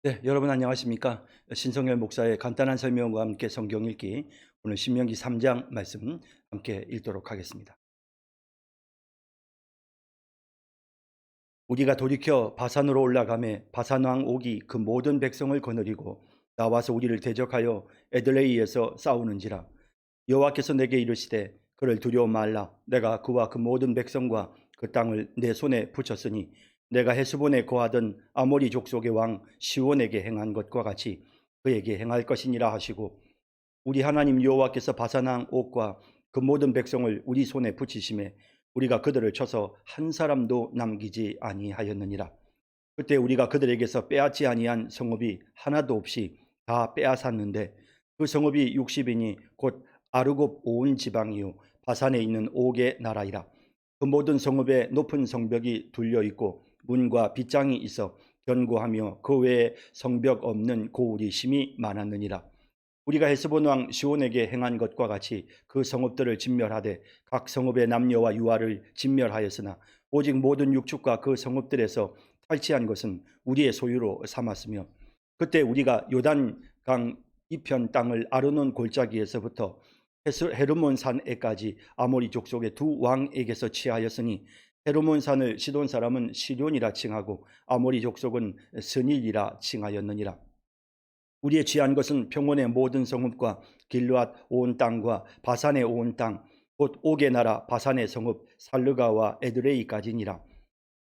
네, 여러분 안녕하십니까? 신성열 목사의 간단한 설명과 함께 성경 읽기, 오늘 신명기 3장 말씀 함께 읽도록 하겠습니다. 우리가 돌이켜 바산으로 올라가매 바산 왕 옥이 그 모든 백성을 거느리고 나와서 우리를 대적하여 에들레이에서 싸우는지라. 여호와께서 내게 이르시되 그를 두려워 말라. 내가 그와 그 모든 백성과 그 땅을 내 손에 붙였으니 내가 헤스본에 거하던 아모리 족속의 왕 시온에게 행한 것과 같이 그에게 행할 것이니라 하시고, 우리 하나님 여호와께서 바산 왕 옥과 그 모든 백성을 우리 손에 붙이심에 우리가 그들을 쳐서 한 사람도 남기지 아니하였느니라. 그때 우리가 그들에게서 빼앗지 아니한 성읍이 하나도 없이 다 빼앗았는데, 그 성읍이 60이니 곧 아르곱 온 지방이요 바산에 있는 옥의 나라이라. 그 모든 성읍에 높은 성벽이 둘려 있고 문과 빗장이 있어 견고하며 그 외에 성벽 없는 고울이 심히 많았느니라. 우리가 헤스본 왕 시온에게 행한 것과 같이 그 성읍들을 진멸하되 각 성읍의 남녀와 유아를 진멸하였으나, 오직 모든 육축과 그 성읍들에서 탈취한 것은 우리의 소유로 삼았으며, 그때 우리가 요단강 이편 땅을 아르논 골짜기에서부터 헤르몬 산에까지 아모리 족속의 두 왕에게서 취하였으니, 헤르몬 산을 시돈 사람은 시돈이라 칭하고 아모리 족속은 스닐이라 칭하였느니라. 우리의 취한 것은 평원의 모든 성읍과 길르앗 온 땅과 바산의 온 땅, 곧 옥의 나라 바산의 성읍 살르가와 에드레이까지니라.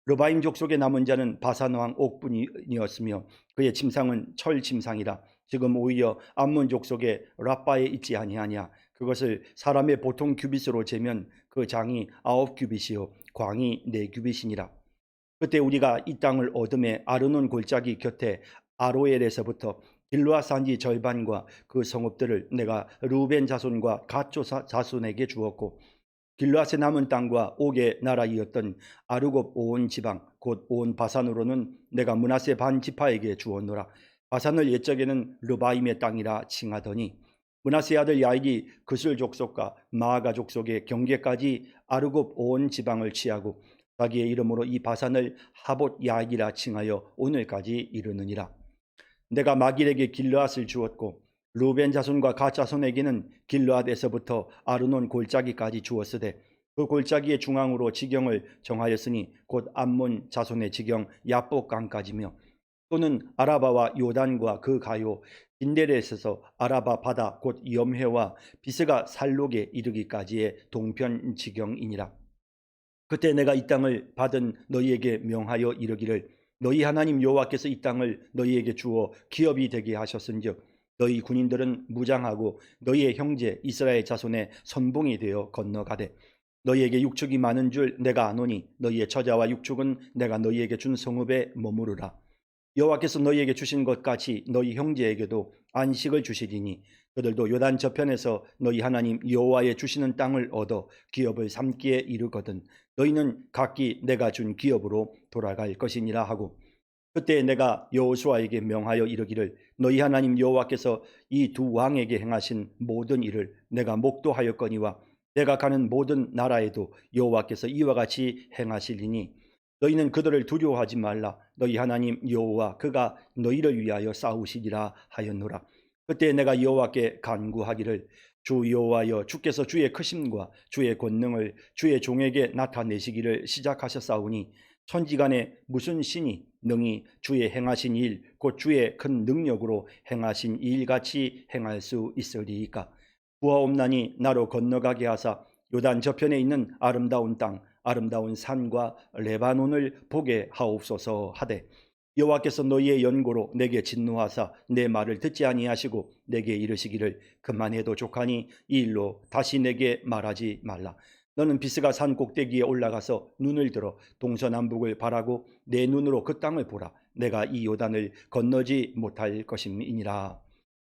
르바임 족속의 남은 자는 바산 왕 옥뿐이었으며 그의 침상은 철 침상이라. 지금 오히려 암몬 족속의 라빠에 있지 아니하냐. 그것을 사람의 보통 규빗으로 재면 그 장이 9규빗이요 광이 4규빗이니라. 그때 우리가 이 땅을 얻음에 아르논 골짜기 곁에 아로엘에서부터 길르앗 산지 절반과 그 성읍들을 내가 르우벤 자손과 갓 자손에게 주었고, 길르앗의 남은 땅과 옥의 나라이었던 아르곱 온 지방 곧 온 바산으로는 내가 므낫세 반 지파에게 주었노라. 바산을 옛적에는 르바임의 땅이라 칭하더니, 므낫세 아들 야일이 그슬 족속과 마아가 족속의 경계까지 아르곱 온 지방을 취하고 자기의 이름으로 이 바산을 하봇 야일이라 칭하여 오늘까지 이르느니라. 내가 마길에게 길르앗을 주었고 루벤 자손과 갓 자손에게는 길르앗에서부터 아르논 골짜기까지 주었으되, 그 골짜기의 중앙으로 지경을 정하였으니 곧 암몬 자손의 지경 야복강까지며, 또는 아라바와 요단과 그 가요 빈데레에서 아라바 바다 곧 염해와 비스가 살록에 이르기까지의 동편 지경이니라. 그때 내가 이 땅을 받은 너희에게 명하여 이르기를, 너희 하나님 여호와께서 이 땅을 너희에게 주어 기업이 되게 하셨은즉 너희 군인들은 무장하고 너희의 형제 이스라엘 자손의 선봉이 되어 건너가되, 너희에게 육축이 많은 줄 내가 아노니 너희의 처자와 육축은 내가 너희에게 준 성읍에 머무르라. 여호와께서 너희에게 주신 것 같이 너희 형제에게도 안식을 주시리니, 그들도 요단 저편에서 너희 하나님 여호와의 주시는 땅을 얻어 기업을 삼기에 이르거든 너희는 각기 내가 준 기업으로 돌아갈 것이니라 하고, 그때 내가 여호수아에게 명하여 이르기를, 너희 하나님 여호와께서 이 두 왕에게 행하신 모든 일을 내가 목도하였거니와 내가 가는 모든 나라에도 여호와께서 이와 같이 행하시리니 너희는 그들을 두려워하지 말라. 너희 하나님 여호와 그가 너희를 위하여 싸우시리라 하였노라. 그때 내가 여호와께 간구하기를, 주 여호와여, 주께서 주의 크심과 주의 권능을 주의 종에게 나타내시기를 시작하셨사오니 천지간에 무슨 신이 능히 주의 행하신 일 곧 주의 큰 능력으로 행하신 일같이 행할 수 있으리이까. 구하옵나니 나로 건너가게 하사 요단 저편에 있는 아름다운 땅 아름다운 산과 레바논을 보게 하옵소서 하되, 여호와께서 너희의 연고로 내게 진노하사 내 말을 듣지 아니하시고 내게 이르시기를, 그만해도 족하니 이 일로 다시 내게 말하지 말라. 너는 비스가 산 꼭대기에 올라가서 눈을 들어 동서남북을 바라고 내 눈으로 그 땅을 보라. 내가 이 요단을 건너지 못할 것임이니라.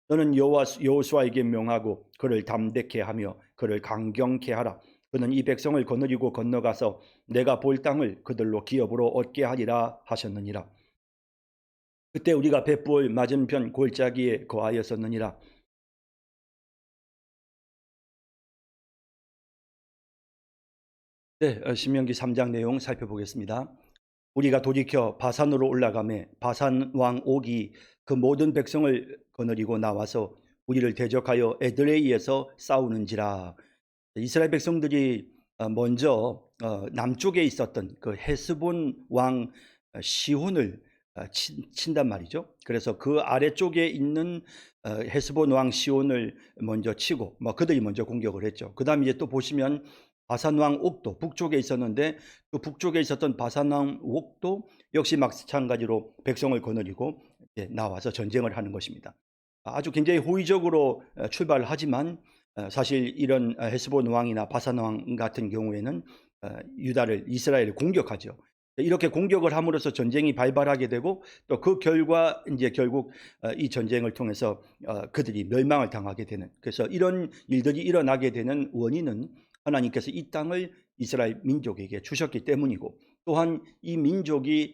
너는 여호수아에게 명하고 그를 담대케 하며 그를 강경케 하라. 그는 이 백성을 거느리고 건너가서 내가 볼 땅을 그들로 기업으로 얻게 하리라 하셨느니라. 그때 우리가 벳부을 맞은편 골짜기에 거하였었느니라. 네, 신명기 3장 내용 살펴보겠습니다. 우리가 돌이켜 바산으로 올라가매 바산 왕 옥이 그 모든 백성을 거느리고 나와서 우리를 대적하여 에드레이에서 싸우는지라. 이스라엘 백성들이 먼저 남쪽에 있었던 그 헤스본 왕 시혼을 친단 말이죠. 그래서 그 아래쪽에 있는 헤스본 왕 시혼을 먼저 치고 그들이 먼저 공격을 했죠. 그다음 이제 또 보시면 바산 왕 옥도 북쪽에 있었는데 그 북쪽에 있었던 바산 왕 옥도 역시 마찬가지로 백성을 거느리고 나와서 전쟁을 하는 것입니다. 아주 굉장히 호의적으로 출발을 하지만 사실 이런 헤스본 왕이나 바산 왕 같은 경우에는 유다를 이스라엘을 공격하죠. 이렇게 공격을 함으로써 전쟁이 발발하게 되고 또 그 결과 이제 결국 이 전쟁을 통해서 그들이 멸망을 당하게 되는, 그래서 이런 일들이 일어나게 되는 원인은 하나님께서 이 땅을 이스라엘 민족에게 주셨기 때문이고, 또한 이 민족이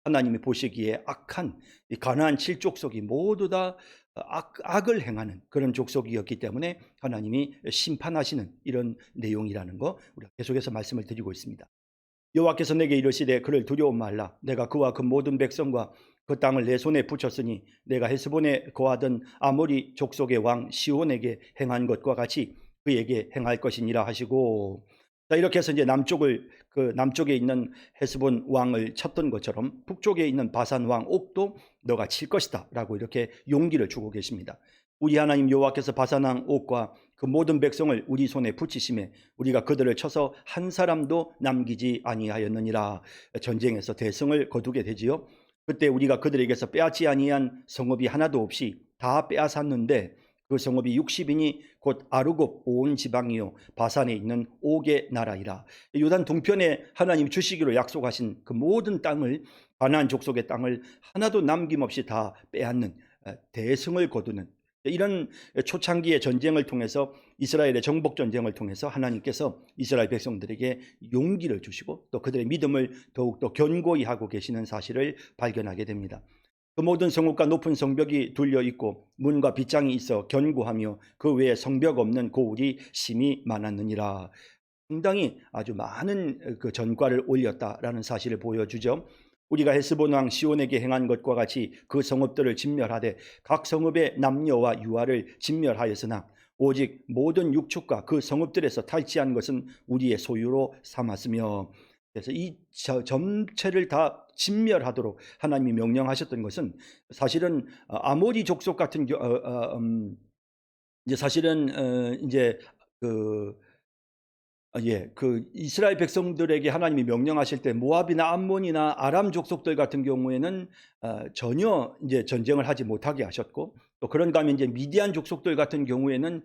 하나님이 보시기에 악한 이 가나안 7족속이 모두 다 악을 행하는 그런 족속이었기 때문에 하나님이 심판하시는 이런 내용이라는 거 우리가 계속해서 말씀을 드리고 있습니다. 여호와께서 내게 이르시되 그를 두려워 말라. 내가 그와 그 모든 백성과 그 땅을 내 손에 붙였으니 내가 헤스본에 거하던 아모리 족속의 왕 시온에게 행한 것과 같이 그에게 행할 것이니라 하시고, 자, 이렇게 해서 이제 남쪽에 있는 헤스본 왕을 쳤던 것처럼 북쪽에 있는 바산 왕 옥도 너가 칠 것이다라고 이렇게 용기를 주고 계십니다. 우리 하나님 여호와께서 바산 왕 옥과 그 모든 백성을 우리 손에 붙이심에 우리가 그들을 쳐서 한 사람도 남기지 아니하였느니라. 전쟁에서 대승을 거두게 되지요. 그때 우리가 그들에게서 빼앗지 아니한 성읍이 하나도 없이 다 빼앗았는데 그 성읍이 60인이 곧 아르곱 온 지방이요 바산에 있는 옥의 나라이라. 요단 동편에 하나님 주시기로 약속하신 그 모든 땅을, 가나안 족속의 땅을 하나도 남김없이 다 빼앗는 대승을 거두는 이런 초창기의 전쟁을 통해서, 이스라엘의 정복 전쟁을 통해서 하나님께서 이스라엘 백성들에게 용기를 주시고 또 그들의 믿음을 더욱더 견고히 하고 계시는 사실을 발견하게 됩니다. 그 모든 성읍과 높은 성벽이 둘려 있고 문과 빗장이 있어 견고하며 그 외에 성벽 없는 고울이 심히 많았느니라. 상당히 아주 많은 그 전과를 올렸다라는 사실을 보여주죠. 우리가 헤스본 왕 시온에게 행한 것과 같이 그 성읍들을 진멸하되 각 성읍의 남녀와 유아를 진멸하였으나 오직 모든 육축과 그 성읍들에서 탈취한 것은 우리의 소유로 삼았으며, 그래서 이 전체를 다 진멸하도록 하나님이 명령하셨던 것은 사실은 아모리 족속 같은 이제 사실은 이제 그 이스라엘 백성들에게 하나님이 명령하실 때 모압이나 암몬이나 아람 족속들 같은 경우에는 전혀 이제 전쟁을 하지 못하게 하셨고, 또 그런가 하면 이제 미디안 족속들 같은 경우에는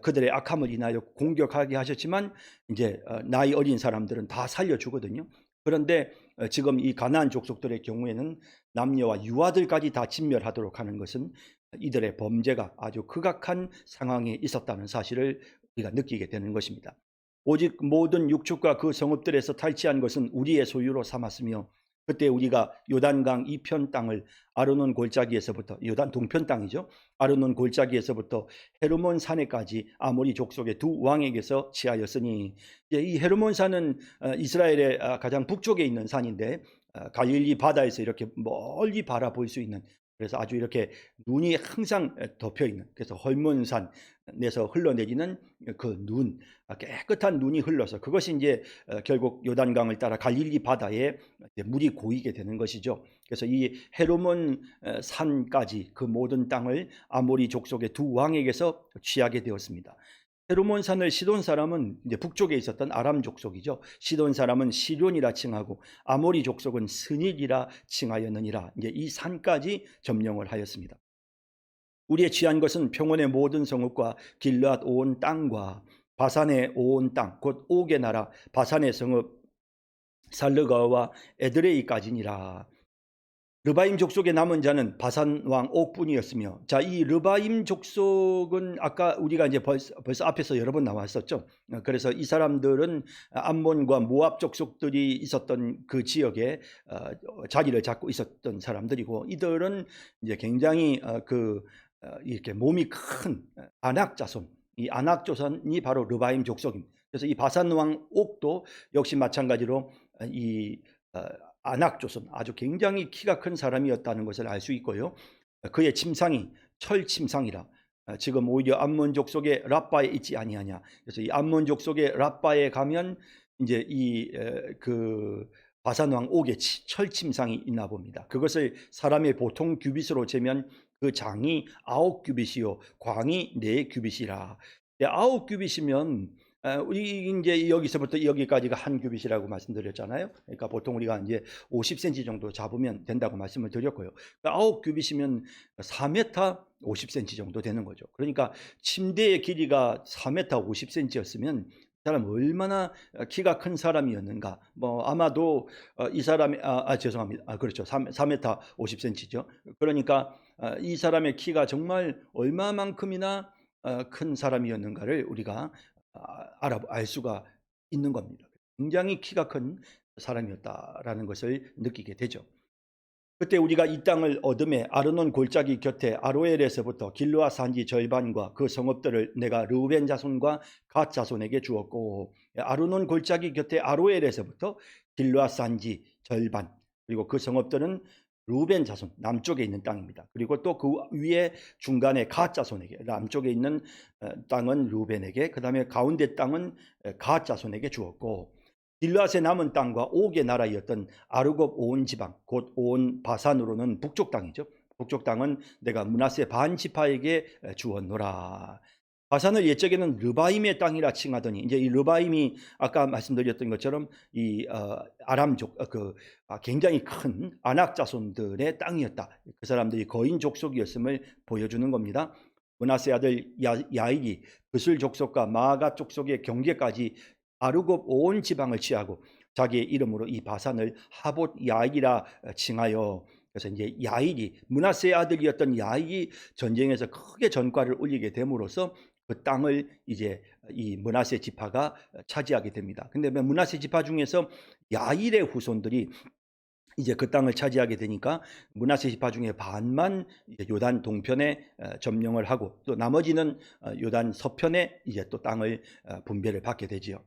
그들의 악함을 인하여 공격하게 하셨지만 이제 나이 어린 사람들은 다 살려주거든요. 그런데 지금 이 가나안 족속들의 경우에는 남녀와 유아들까지 다 진멸하도록 하는 것은 이들의 범죄가 아주 극악한 상황에 있었다는 사실을 우리가 느끼게 되는 것입니다. 오직 모든 육축과 그 성읍들에서 탈취한 것은 우리의 소유로 삼았으며, 그때 우리가 요단강 이편 땅을 아르논 골짜기에서부터, 요단 동편 땅이죠, 아르논 골짜기에서부터 헤르몬 산에까지 아모리 족속의 두 왕에게서 취하였으니, 이 헤르몬 산은 이스라엘의 가장 북쪽에 있는 산인데 갈릴리 바다에서 이렇게 멀리 바라볼 수 있는, 그래서 아주 이렇게 눈이 항상 덮여 있는, 그래서 헐몬산에서 흘러내리는 그 눈, 깨끗한 눈이 흘러서 그것이 이제 결국 요단강을 따라 갈릴리 바다에 물이 고이게 되는 것이죠. 그래서 이 헤르몬 산까지 그 모든 땅을 아모리 족속의 두 왕에게서 취하게 되었습니다. 헤르몬 산을 시돈 사람은 이제 북쪽에 있었던 아람 족속이죠. 시돈 사람은 시륜이라 칭하고 아모리 족속은 스닐이라 칭하였느니라. 이제 이 산까지 점령을 하였습니다. 우리의 취한 것은 평원의 모든 성읍과 길르앗 온 땅과 바산의 온 땅, 곧 옥의 나라 바산의 성읍 살르가와 에드레이까지니라. 르바임 족속의 남은 자는 바산 왕 옥뿐이었으며, 자, 이 르바임 족속은 아까 우리가 이제 벌써 앞에서 여러 번 나왔었죠. 그래서 이 사람들은 암몬과 모압 족속들이 있었던 그 지역에 자리를 잡고 있었던 사람들이고, 이들은 이제 굉장히 이렇게 몸이 큰 아낙 자손, 이 아낙 조선이 바로 르바임 족속입니다. 그래서 이 바산 왕 옥도 역시 마찬가지로 이 안악조선, 아주 굉장히 키가 큰 사람이었다는 것을 알 수 있고요. 그의 침상이 철침상이라 지금 오히려 암몬족 속의 랍바에 있지 아니하냐. 그래서 이 암몬족 속의 랍바에 가면 이제 그 바산 왕 옥의 철침상이 있나 봅니다. 그것을 사람의 보통 규빗으로 재면 그 장이 9규빗이요 광이 4규빗이라. 9규빗이면 우리 이제 여기서부터 여기까지가 1규빗이라고 말씀드렸잖아요. 그러니까 보통 우리가 이제 50cm 정도 잡으면 된다고 말씀을 드렸고요. 9규빗이면 4m 50cm 정도 되는 거죠. 그러니까 침대의 길이가 4m 50cm였으면 이 사람 얼마나 키가 큰 사람이었는가. 뭐 아마도 이 사람이 죄송합니다. 그렇죠. 3m 50cm죠. 그러니까 이 사람의 키가 정말 얼마만큼이나 큰 사람이었는가를 우리가 알 수가 있는 겁니다. 굉장히 키가 큰 사람이었다라는 것을 느끼게 되죠. 그때 우리가 이 땅을 얻음에 아르논 골짜기 곁에 아로엘에서부터 길르앗 산지 절반과 그 성읍들을 내가 르우벤 자손과 갓 자손에게 주었고, 아르논 골짜기 곁에 아로엘에서부터 길르앗 산지 절반, 그리고 그 성읍들은 르우벤 자손 남쪽에 있는 땅입니다. 그리고 또 그 위에 중간에 갓 자손에게, 남쪽에 있는 땅은 르우벤에게, 그 다음에 가운데 땅은 갓 자손에게 주었고, 길르앗의 남은 땅과 옥의 나라였던 아르곱 온 지방, 곧 온 바산으로는 북쪽 땅이죠. 북쪽 땅은 내가 므낫세 반 지파에게 주었노라. 바산을 옛적에는 르바임의 땅이라 칭하더니 이제 이 르바임이 아까 말씀드렸던 것처럼 이 아람족 굉장히 큰 아낙 자손들의 땅이었다. 그 사람들이 거인 족속이었음을 보여주는 겁니다. 므낫세 아들 야일이 그술 족속과 마아가 족속의 경계까지 아르곱 온 지방을 취하고 자기의 이름으로 이 바산을 하봇 야일이라 칭하여, 그래서 이제 야일이 므낫세의 아들이었던 야일이 전쟁에서 크게 전과를 올리게 됨으로써 그 땅을 이제 이 므낫세 지파가 차지하게 됩니다. 근데 므낫세 지파 중에서 야일의 후손들이 이제 그 땅을 차지하게 되니까 므낫세 지파 중에 반만 요단 동편에 점령을 하고 또 나머지는 요단 서편에 이제 또 땅을 분배를 받게 되지요.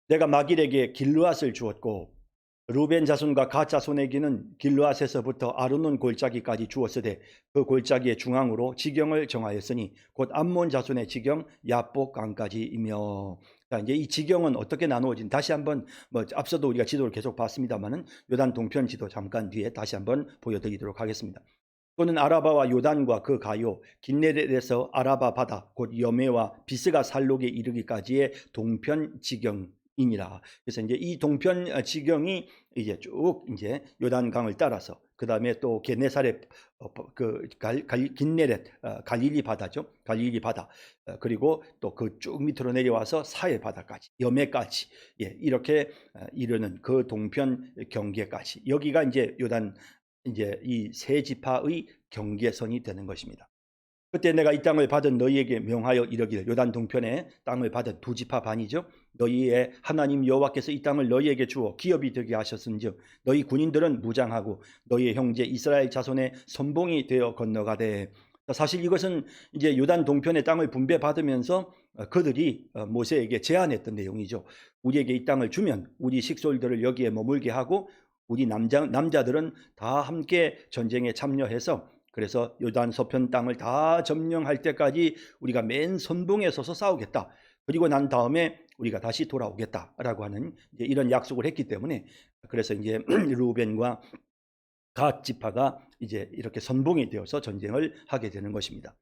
내가 마길에게 길르앗을 주었고 루벤 자손과 갓 자손에게는 길르앗에서부터 아르논 골짜기까지 주었으되 그 골짜기의 중앙으로 지경을 정하였으니 곧 암몬 자손의 지경 야복 강까지이며. 자, 이제 이 지경은 어떻게 나누어진, 다시 한번 앞서도 우리가 지도를 계속 봤습니다만은 요단 동편 지도 잠깐 뒤에 다시 한번 보여드리도록 하겠습니다. 또는 아라바와 요단과 그 가요 긴네렛에서 아라바 바다 곧 여메와 비스가 살록에 이르기까지의 동편 지경 이니라. 그래서 이제 이 동편 지경이 이제 쭉 이제 요단강을 따라서 그 다음에 또 게네사렛 긴네렛 갈릴리 바다죠. 갈릴리 바다 그리고 또 그 쭉 밑으로 내려와서 사해 바다까지 여메까지 이렇게 이르는 그 동편 경계까지 여기가 이제 요단 이제 이 세 지파의 경계선이 되는 것입니다. 그때 내가 이 땅을 받은 너희에게 명하여 이르기를, 요단 동편에 땅을 받은 두 지파 반이죠. 너희의 하나님 여호와께서 이 땅을 너희에게 주어 기업이 되게 하셨은즉 너희 군인들은 무장하고 너희의 형제 이스라엘 자손의 선봉이 되어 건너가되. 사실 이것은 이제 요단 동편의 땅을 분배받으면서 그들이 모세에게 제안했던 내용이죠. 우리에게 이 땅을 주면 우리 식솔들을 여기에 머물게 하고 우리 남자들은 다 함께 전쟁에 참여해서 그래서 요단 서편 땅을 다 점령할 때까지 우리가 맨 선봉에 서서 싸우겠다. 그리고 난 다음에 우리가 다시 돌아오겠다라고 하는 이제 이런 약속을 했기 때문에 그래서 이제 르우벤과 갓 지파가 이제 이렇게 선봉이 되어서 전쟁을 하게 되는 것입니다.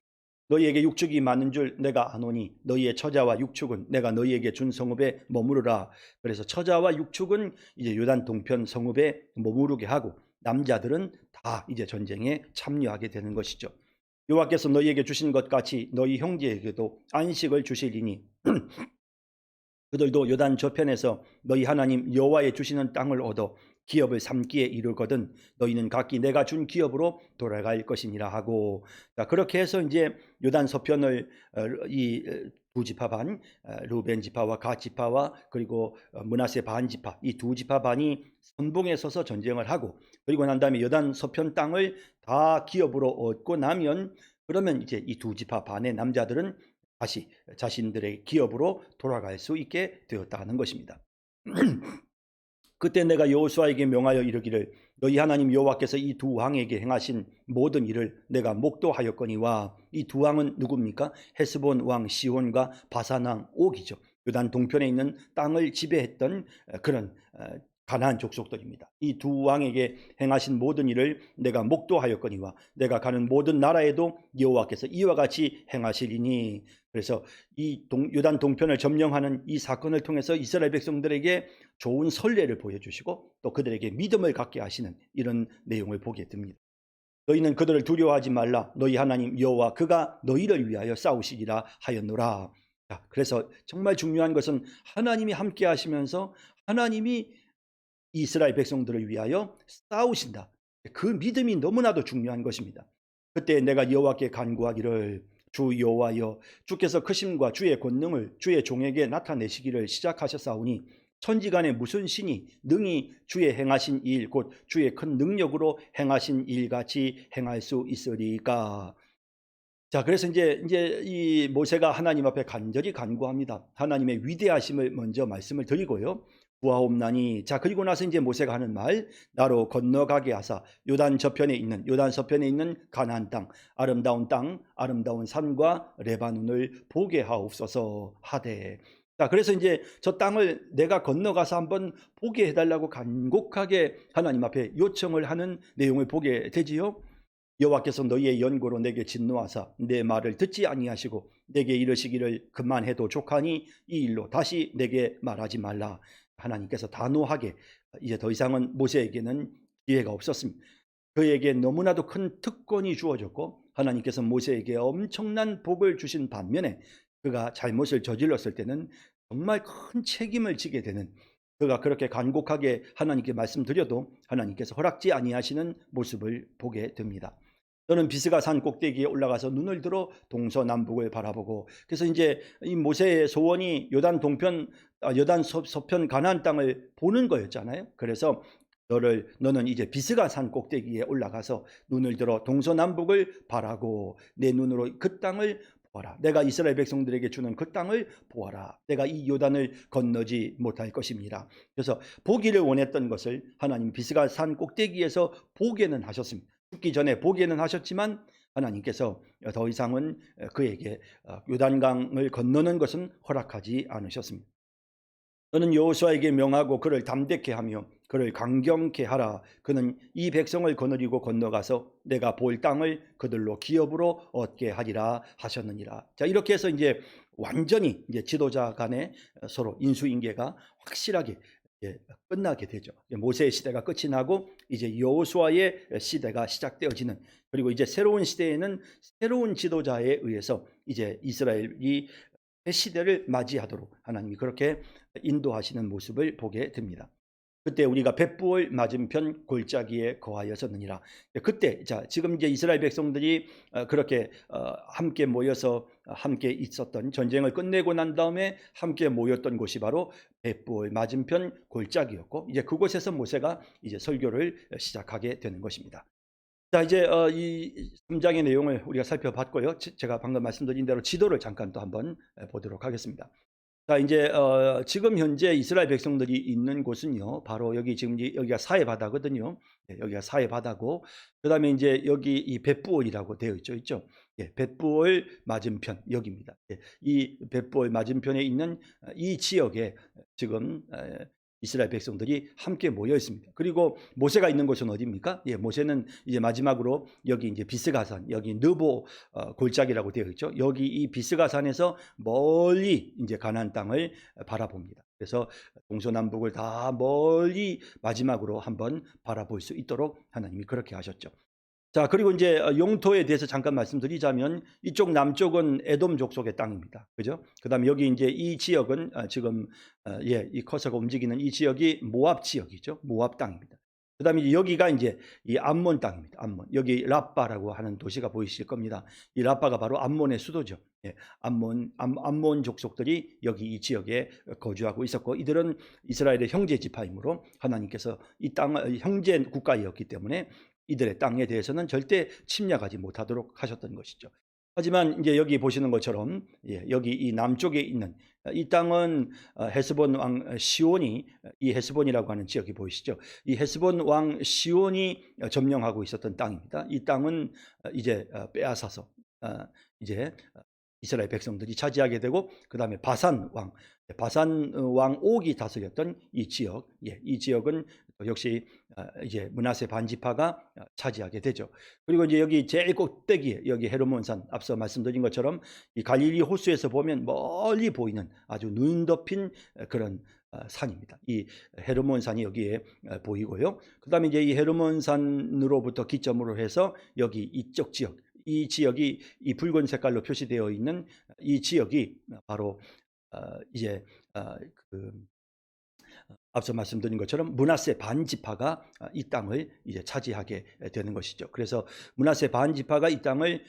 너희에게 육축이 많은 줄 내가 아노니 너희의 처자와 육축은 내가 너희에게 준 성읍에 머무르라. 그래서 처자와 육축은 이제 요단 동편 성읍에 머무르게 하고 남자들은 다 이제 전쟁에 참여하게 되는 것이죠. 여호와께서 너희에게 주신 것 같이 너희 형제에게도 안식을 주시리니 그들도 요단 저편에서 너희 하나님 여호와의 주시는 땅을 얻어 기업을 삼기에 이르거든 너희는 각기 내가 준 기업으로 돌아갈 것이니라 하고. 자, 그렇게 해서 이제 요단 서편을 이 두 지파 반 르우벤 지파와 갓 지파와 그리고 므낫세 반 지파 이 두 지파 반이 선봉에 서서 전쟁을 하고 그리고 난 다음에 요단 서편 땅을 다 기업으로 얻고 나면 그러면 이제 이 두 지파 반의 남자들은 다시 자신들의 기업으로 돌아갈 수 있게 되었다는 것입니다. 그때 내가 여호수아에게 명하여 이르기를 너희 하나님 여호와께서 이 두 왕에게 행하신 모든 일을 내가 목도하였거니와. 이 두 왕은 누굽니까? 헤스본 왕 시온과 바산 왕 옥이죠. 요단 동편에 있는 땅을 지배했던 그런 가나안 족속들입니다. 이 두 왕에게 행하신 모든 일을 내가 목도하였거니와 내가 가는 모든 나라에도 여호와께서 이와 같이 행하시리니. 그래서 이 요단 동편을 점령하는 이 사건을 통해서 이스라엘 백성들에게 좋은 선례를 보여주시고 또 그들에게 믿음을 갖게 하시는 이런 내용을 보게 됩니다. 너희는 그들을 두려워하지 말라. 너희 하나님 여호와 그가 너희를 위하여 싸우시리라 하였노라. 자, 그래서 정말 중요한 것은 하나님이 함께 하시면서 하나님이 이스라엘 백성들을 위하여 싸우신다. 그 믿음이 너무나도 중요한 것입니다. 그때 내가 여호와께 간구하기를 주 여호와여 주께서 크심과 주의 권능을 주의 종에게 나타내시기를 시작하셨사오니 천지간에 무슨 신이 능히 주의 행하신 일 곧 주의 큰 능력으로 행하신 일같이 행할 수 있으리까. 자, 그래서 이제 이 모세가 하나님 앞에 간절히 간구합니다. 하나님의 위대하심을 먼저 말씀을 드리고요. 구하옵나니. 자, 그리고 나서 이제 모세가 하는 말, 나로 건너가게 하사 요단 서편에 있는 가나안 땅, 아름다운 산과 레바논을 보게 하옵소서 하되. 자, 그래서 이제 저 땅을 내가 건너가서 한번 보게 해달라고 간곡하게 하나님 앞에 요청을 하는 내용을 보게 되지요. 여호와께서 너희의 연고로 내게 진노하사 내 말을 듣지 아니하시고 내게 이르시기를 그만해도 족하니 이 일로 다시 내게 말하지 말라. 하나님께서 단호하게 이제 더 이상은 모세에게는 기회가 없었습니다. 그에게 너무나도 큰 특권이 주어졌고 하나님께서 모세에게 엄청난 복을 주신 반면에 그가 잘못을 저질렀을 때는 정말 큰 책임을 지게 되는, 그가 그렇게 간곡하게 하나님께 말씀드려도 하나님께서 허락지 아니하시는 모습을 보게 됩니다. 너는 비스가 산 꼭대기에 올라가서 눈을 들어 동서남북을 바라보고. 그래서 이제 이 모세의 소원이 요단 서편 가나안 땅을 보는 거였잖아요. 그래서 너는 이제 비스가 산 꼭대기에 올라가서 눈을 들어 동서남북을 바라고 내 눈으로 그 땅을 보아라. 내가 이스라엘 백성들에게 주는 그 땅을 보아라. 내가 이 요단을 건너지 못할 것입니다. 그래서 보기를 원했던 것을 하나님 비스가 산 꼭대기에서 보게는 하셨습니다. 죽기 전에 보게는 하셨지만 하나님께서 더 이상은 그에게 요단강을 건너는 것은 허락하지 않으셨습니다. 너는 여호수아에게 명하고 그를 담대케 하며 그를 강경케 하라. 그는 이 백성을 거느리고 건너가서 내가 볼 땅을 그들로 기업으로 얻게 하리라 하셨느니라. 자, 이렇게 해서 이제 완전히 이제 지도자 간의 서로 인수인계가 확실하게 끝나게 되죠. 모세의 시대가 끝이 나고 이제 여호수아의 시대가 시작되어지는, 그리고 이제 새로운 시대에는 새로운 지도자에 의해서 이제 이스라엘이 새 시대를 맞이하도록 하나님이 그렇게 인도하시는 모습을 보게 됩니다. 그때 우리가 벳부을 맞은편 골짜기에 거하였었느니라. 그때 지금 이제 이스라엘 백성들이 그렇게 함께 모여서 함께 있었던, 전쟁을 끝내고 난 다음에 함께 모였던 곳이 바로 벳부을 맞은편 골짜기였고, 이제 그곳에서 모세가 이제 설교를 시작하게 되는 것입니다. 자, 이제 이 3장의 내용을 우리가 살펴봤고요. 제가 방금 말씀드린 대로 지도를 잠깐 또 한번 보도록 하겠습니다. 자, 이제 지금 현재 이스라엘 백성들이 있는 곳은요, 바로 여기가 사해 바다거든요. 여기가 사해 바다고, 그다음에 이제 여기 이 벳부올이라고 되어 있죠. 벳부올 맞은편 여기입니다. 이 벳부올 맞은편에 있는 이 지역에 지금 이스라엘 백성들이 함께 모여 있습니다. 그리고 모세가 있는 곳은 어디입니까? 모세는 이제 마지막으로 여기 이제 비스가산, 여기 느보 골짜기라고 되어 있죠. 여기 이 비스가산에서 멀리 이제 가나안 땅을 바라봅니다. 그래서 동서남북을 다 멀리 마지막으로 한번 바라볼 수 있도록 하나님이 그렇게 하셨죠. 자, 그리고 이제 영토에 대해서 잠깐 말씀드리자면 이쪽 남쪽은 에돔 족속의 땅입니다. 그죠? 그다음에 여기 이제 이 지역은 지금 이 커서가 움직이는 이 지역이 모압 지역이죠. 모압 땅입니다. 그다음에 여기가 이제 이 암몬 땅입니다. 암몬. 여기 라빠라고 하는 도시가 보이실 겁니다. 이 라빠가 바로 암몬의 수도죠. 암몬 족속들이 여기 이 지역에 거주하고 있었고, 이들은 이스라엘의 형제 지파이므로 하나님께서 이 땅을 형제 국가였기 때문에 이들의 땅에 대해서는 절대 침략하지 못하도록 하셨던 것이죠. 하지만 이제 여기 보시는 것처럼 여기 이 남쪽에 있는 이 땅은 헤스본 왕 시온이 이 헤스본이라고 하는 지역이 보이시죠? 이 헤스본 왕 시온이 점령하고 있었던 땅입니다. 이 땅은 이제 빼앗아서 이제 이스라엘 백성들이 차지하게 되고 그다음에 바산 왕 옥이 다스렸던 이 지역, 이 지역은 역시 이제 므낫세 반지파가 차지하게 되죠. 그리고 이제 여기 제일 꼭대기에 여기 헤르몬산 앞서 말씀드린 것처럼 이 갈릴리 호수에서 보면 멀리 보이는 아주 눈 덮인 그런 산입니다. 이 헤르몬산이 여기에 보이고요. 그다음에 이제 이 헤르몬산으로부터 기점으로 해서 여기 이쪽 지역, 이 지역이 이 붉은 색깔로 표시되어 있는 이 지역이 바로 이제 그 앞서 말씀드린 것처럼 므낫세 반지파가 이 땅을 이제 차지하게 되는 것이죠. 그래서 므낫세 반지파가 이 땅을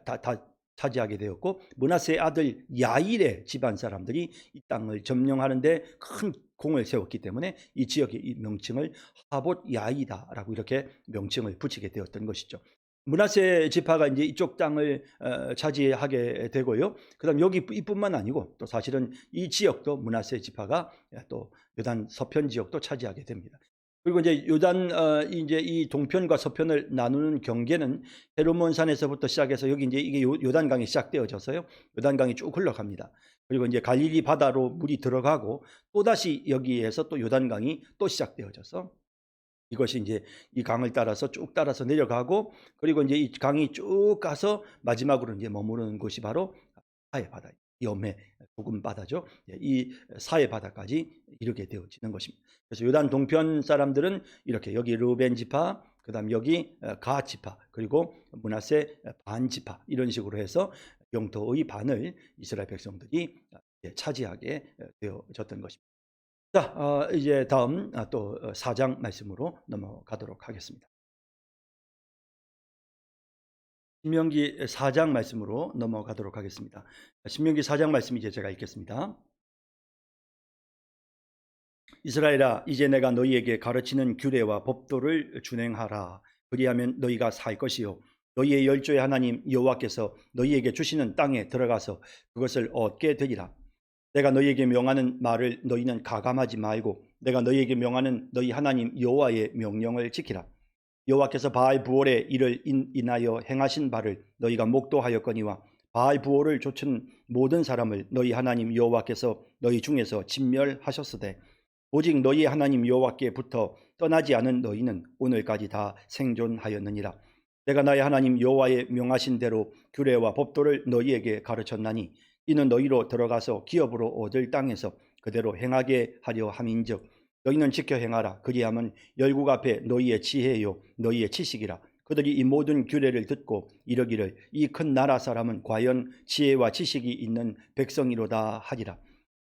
다 차지하게 되었고 므낫세의 아들 야일의 집안 사람들이 이 땅을 점령하는데 큰 공을 세웠기 때문에 이 지역의 이 명칭을 하봇 야이다라고 이렇게 명칭을 붙이게 되었던 것이죠. 므낫세 지파가 이제 이쪽 땅을 차지하게 되고요. 그다음 여기 이뿐만 아니고 또 사실은 이 지역도 므낫세 지파가 또 요단 서편 지역도 차지하게 됩니다. 그리고 이제 요단 이제 이 동편과 서편을 나누는 경계는 헤르몬산에서부터 시작해서 여기 이제 이게 요단강이 시작되어져서요. 요단강이 쭉 흘러갑니다. 그리고 이제 갈릴리 바다로 물이 들어가고 또 다시 여기에서 또 요단강이 또 시작되어져서 이것이 이제 이 강을 따라서 쭉 따라서 내려가고 그리고 이제 이 강이 쭉 가서 마지막으로 이제 머무르는 곳이 바로 사해 바다, 염해 복음 바다죠. 이 사해 바다까지 이르게 되어지는 것입니다. 그래서 요단 동편 사람들은 이렇게 여기 르벤 지파, 그다음 여기 가 지파, 그리고 므낫세 반 지파 이런 식으로 해서 영토의 반을 이스라엘 백성들이 차지하게 되어졌던 것입니다. 자, 이제 다음 또 4장 말씀으로 넘어가도록 하겠습니다. 신명기 4장 말씀으로 넘어가도록 하겠습니다. 신명기 4장 말씀 이제 제가 읽겠습니다. 이스라엘아, 이제 내가 너희에게 가르치는 규례와 법도를 준행하라. 그리하면 너희가 살 것이요 너희의 열조의 하나님 여호와께서 너희에게 주시는 땅에 들어가서 그것을 얻게 되리라. 내가 너희에게 명하는 말을 너희는 가감하지 말고 내가 너희에게 명하는 너희 하나님 여호와의 명령을 지키라. 여호와께서 바알 부올의 일을 인하여 행하신 바를 너희가 목도하였거니와 바알 부올을 좇은 모든 사람을 너희 하나님 여호와께서 너희 중에서 진멸하셨으되 오직 너희 하나님 여호와께부터 떠나지 않은 너희는 오늘까지 다 생존하였느니라. 내가 나의 하나님 여호와의 명하신 대로 규례와 법도를 너희에게 가르쳤나니 이는 너희로 들어가서 기업으로 얻을 땅에서 그대로 행하게 하려 함인즉 너희는 지켜 행하라. 그리하면 열국 앞에 너희의 지혜요 너희의 지식이라. 그들이 이 모든 규례를 듣고 이르기를 이 큰 나라 사람은 과연 지혜와 지식이 있는 백성이로다 하리라.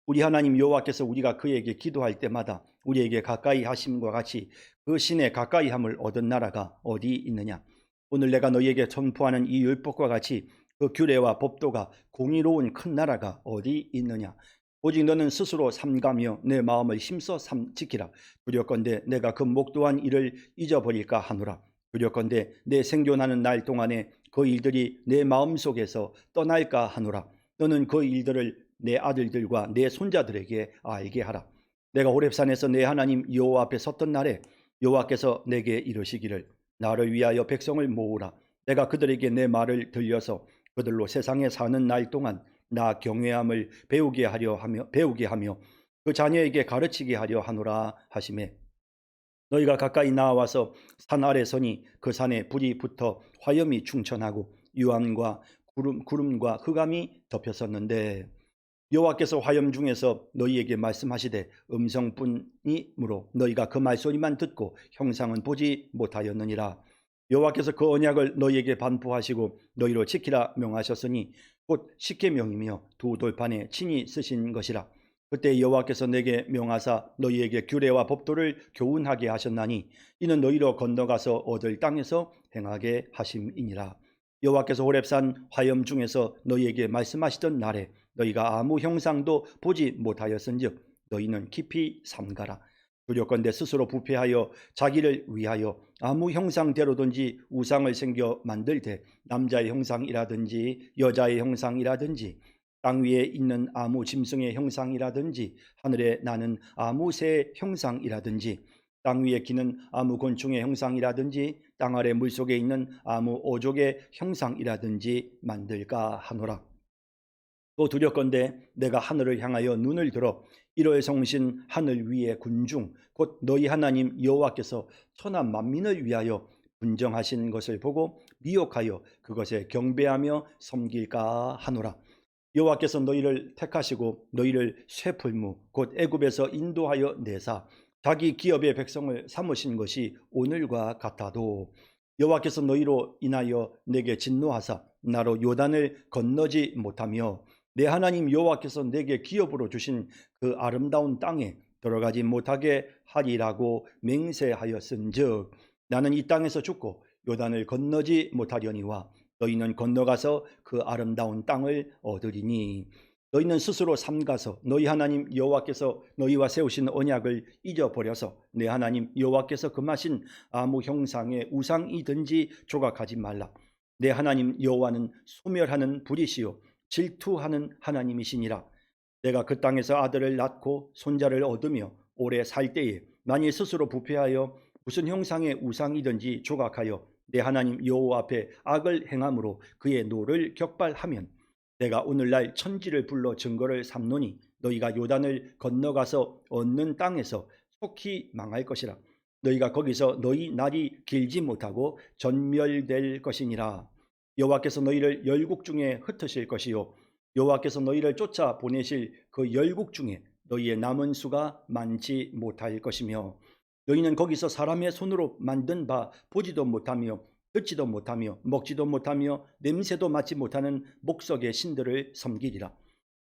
우리 하나님 여호와께서 우리가 그에게 기도할 때마다 우리에게 가까이 하심과 같이 그 신에 가까이 함을 얻은 나라가 어디 있느냐. 오늘 내가 너희에게 선포하는 이 율법과 같이 그 규례와 법도가 공의로운 큰 나라가 어디 있느냐. 오직 너는 스스로 삼가며 내 마음을 힘써 지키라. 두렵건대 내가 그 목도한 일을 잊어버릴까 하노라. 두렵건대 내 생존하는 날 동안에 그 일들이 내 마음속에서 떠날까 하노라. 너는 그 일들을 내 아들들과 내 손자들에게 알게 하라. 내가 호렙산에서 내 하나님 여호와 앞에 섰던 날에 여호와께서 내게 이르시기를 나를 위하여 백성을 모으라. 내가 그들에게 내 말을 들려서 그들로 세상에 사는 날 동안 나 경외함을 배우게 하며 그 자녀에게 가르치게 하려 하노라 하시매 너희가 가까이 나와서 산 아래 서니 그 산에 불이 붙어 화염이 충천하고 유황과 구름과 흑암이 덮였었는데 여호와께서 화염 중에서 너희에게 말씀하시되 음성뿐이므로 너희가 그 말소리만 듣고 형상은 보지 못하였느니라. 여호와께서 그 언약을 너희에게 반포하시고 너희로 지키라 명하셨으니 곧 십계명이며 두 돌판에 친히 쓰신 것이라. 그때 여호와께서 내게 명하사 너희에게 규례와 법도를 교훈하게 하셨나니 이는 너희로 건너가서 얻을 땅에서 행하게 하심이니라. 여호와께서 호렙산 화염 중에서 너희에게 말씀하시던 날에 너희가 아무 형상도 보지 못하였은즉 너희는 깊이 삼가라. 두렵건대 스스로 부패하여 자기를 위하여 아무 형상대로든지 우상을 생겨 만들되 남자의 형상이라든지 여자의 형상이라든지 땅 위에 있는 아무 짐승의 형상이라든지 하늘에 나는 아무 새의 형상이라든지 땅 위에 기는 아무 곤충의 형상이라든지 땅 아래 물속에 있는 아무 오족의 형상이라든지 만들까 하노라. 또 두렵건대 내가 하늘을 향하여 눈을 들어 이로의 성신 하늘 위의 군중 곧 너희 하나님 여호와께서 천하 만민을 위하여 분정하신 것을 보고 미혹하여 그것에 경배하며 섬길까 하노라. 여호와께서 너희를 택하시고 너희를 쇠풀무 곧 애굽에서 인도하여 내사 자기 기업의 백성을 삼으신 것이 오늘과 같아도 여호와께서 너희로 인하여 내게 진노하사 나로 요단을 건너지 못하며 내 하나님 여호와께서 내게 기업으로 주신 그 아름다운 땅에 들어가지 못하게 하리라고 맹세하였은즉 나는 이 땅에서 죽고 요단을 건너지 못하려니와 너희는 건너가서 그 아름다운 땅을 얻으리니 너희는 스스로 삼가서 너희 하나님 여호와께서 너희와 세우신 언약을 잊어버려서 내 하나님 여호와께서 금하신 아무 형상의 우상이든지 조각하지 말라. 내 하나님 여호와는 소멸하는 불이시요 질투하는 하나님이시니라. 내가 그 땅에서 아들을 낳고 손자를 얻으며 오래 살 때에 만일 스스로 부패하여 무슨 형상의 우상이든지 조각하여 내 하나님 여호와 앞에 악을 행함으로 그의 노를 격발하면 내가 오늘날 천지를 불러 증거를 삼노니 너희가 요단을 건너가서 얻는 땅에서 속히 망할 것이라. 너희가 거기서 너희 날이 길지 못하고 전멸될 것이니라. 여호와께서 너희를 열국 중에 흩으실 것이요 여호와께서 너희를 쫓아 보내실 그 열국 중에 너희의 남은 수가 많지 못할 것이며 너희는 거기서 사람의 손으로 만든 바 보지도 못하며 듣지도 못하며 먹지도 못하며 냄새도 맡지 못하는 목석의 신들을 섬기리라.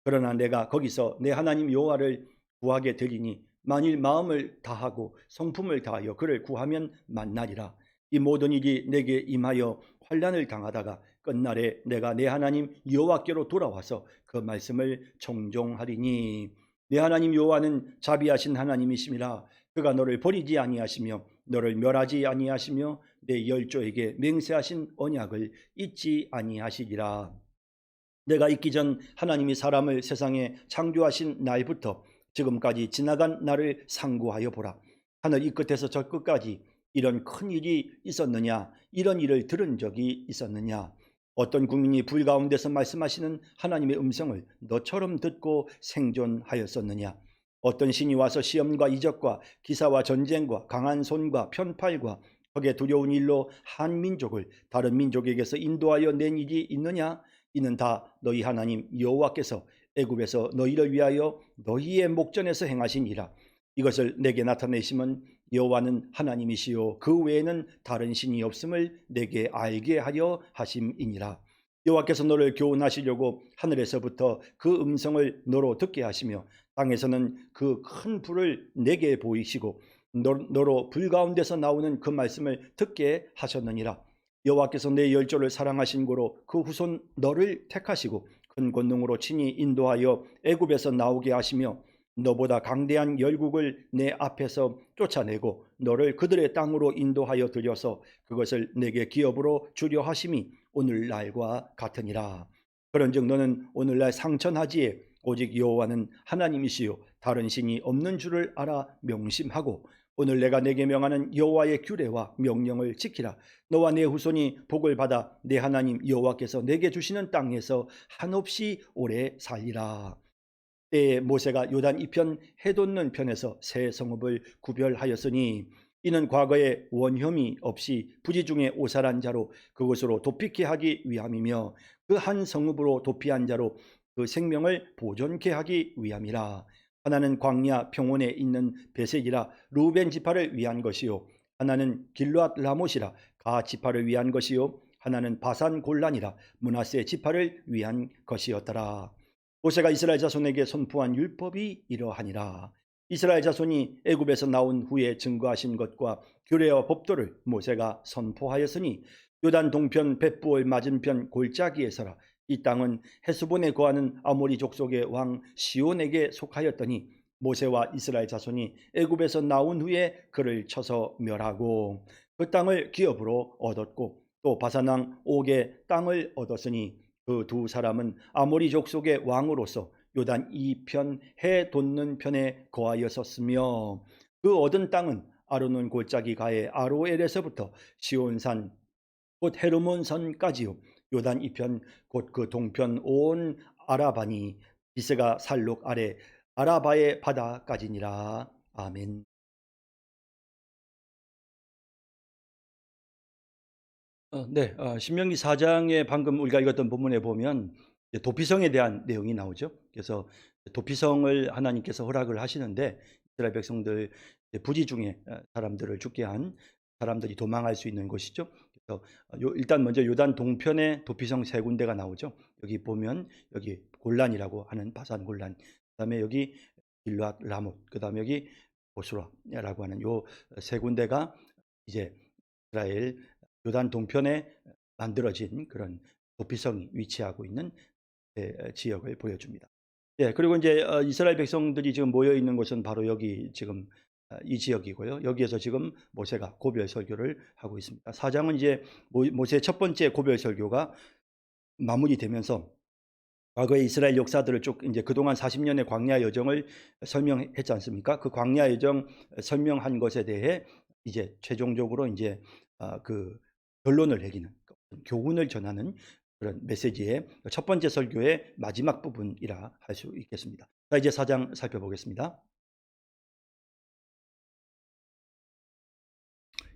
그러나 내가 거기서 내 하나님 여호와를 구하게 되리니 만일 마음을 다하고 성품을 다하여 그를 구하면 만나리라. 이 모든 일이 내게 임하여 환난을 당하다가 끝날에 내가 내 하나님 여호와께로 돌아와서 그 말씀을 청종하리니 내 하나님 여호와는 자비하신 하나님이심이라. 그가 너를 버리지 아니하시며 너를 멸하지 아니하시며 내 열조에게 맹세하신 언약을 잊지 아니하시리라. 내가 있기 전 하나님이 사람을 세상에 창조하신 날부터 지금까지 지나간 날을 상고하여 보라. 하늘 이 끝에서 저 끝까지 이런 큰 일이 있었느냐? 이런 일을 들은 적이 있었느냐? 어떤 국민이 불 가운데서 말씀하시는 하나님의 음성을 너처럼 듣고 생존하였었느냐? 어떤 신이 와서 시험과 이적과 기사와 전쟁과 강한 손과 편팔과 벽에 두려운 일로 한 민족을 다른 민족에게서 인도하여 낸 일이 있느냐? 이는 다 너희 하나님 여호와께서 애굽에서 너희를 위하여 너희의 목전에서 행하신 이라. 이것을 내게 나타내심은 여호와는 하나님이시요 그 외에는 다른 신이 없음을 내게 알게 하려 하심이니라. 여호와께서 너를 교훈하시려고 하늘에서부터 그 음성을 너로 듣게 하시며 땅에서는 그 큰 불을 내게 보이시고 너로 불 가운데서 나오는 그 말씀을 듣게 하셨느니라. 여호와께서 내 열조를 사랑하신 고로 그 후손 너를 택하시고 큰 권능으로 친히 인도하여 애굽에서 나오게 하시며 너보다 강대한 열국을 내 앞에서 쫓아내고 너를 그들의 땅으로 인도하여 들여서 그것을 내게 기업으로 주려 하심이 오늘날과 같으니라. 그런즉 너는 오늘날 상천하지에 오직 여호와는 하나님이시요 다른 신이 없는 줄을 알아 명심하고 오늘 내가 내게 명하는 여호와의 규례와 명령을 지키라. 너와 내 후손이 복을 받아 내 하나님 여호와께서 내게 주시는 땅에서 한없이 오래 살리라. 때에 모세가 요단 이편 해돋는 편에서 세 성읍을 구별하였으니 이는 과거에 원혐이 없이 부지 중에 오살한 자로 그곳으로 도피케 하기 위함이며 그 한 성읍으로 도피한 자로 그 생명을 보존케 하기 위함이라. 하나는 광야 평원에 있는 베셋이라 루벤 지파를 위한 것이요 하나는 길르앗 라못이라 가 지파를 위한 것이요 하나는 바산 골란이라 므낫세 지파를 위한 것이었더라. 모세가 이스라엘 자손에게 선포한 율법이 이러하니라. 이스라엘 자손이 애굽에서 나온 후에 증거하신 것과 규례와 법도를 모세가 선포하였으니 요단 동편 벳부올 맞은편 골짜기에서라. 이 땅은 헤스본에 거하는 아모리 족속의 왕 시온에게 속하였더니 모세와 이스라엘 자손이 애굽에서 나온 후에 그를 쳐서 멸하고 그 땅을 기업으로 얻었고 또 바산 왕 옥의 땅을 얻었으니 그 두 사람은 아모리 족속의 왕으로서 요단 이편 해 돋는 편에 거하였었으며 그 얻은 땅은 아르논 골짜기 가에 아로엘에서부터 시온산 곧 헤르몬선까지요 요단 이편 곧 그 동편 온 아라바니 비스가 살록 아래 아라바의 바다까지니라. 아멘. 네, 신명기 4장에 방금 우리가 읽었던 본문에 보면 이제 도피성에 대한 내용이 나오죠. 그래서 도피성을 하나님께서 허락을 하시는데 이스라엘 백성들 부지 중에 사람들을 죽게 한 사람들이 도망할 수 있는 곳이죠. 그래서 일단 먼저 요단 동편에 도피성 세 군데가 나오죠. 여기 보면 여기 골란이라고 하는 바산 골란, 그다음에 여기 길르앗 라못, 그다음에 여기 보스라라고 하는 요 세 군데가 이제 이스라엘 요단 동편에 만들어진 그런 도피성이 위치하고 있는 지역을 보여줍니다. 예, 그리고 이제 이스라엘 백성들이 지금 모여 있는 곳은 바로 여기 지금 이 지역이고요. 여기에서 지금 모세가 고별 설교를 하고 있습니다. 4장은 이제 모세의 첫 번째 고별 설교가 마무리되면서 과거의 이스라엘 역사들을 쭉 이제 그동안 40년의 광야 여정을 설명했지 않습니까? 그 광야 여정 설명한 것에 대해 이제 최종적으로 이제 그 결론을 내리는 교훈을 전하는 그런 메시지의 첫 번째 설교의 마지막 부분이라 할 수 있겠습니다. 자, 이제 4장 살펴보겠습니다.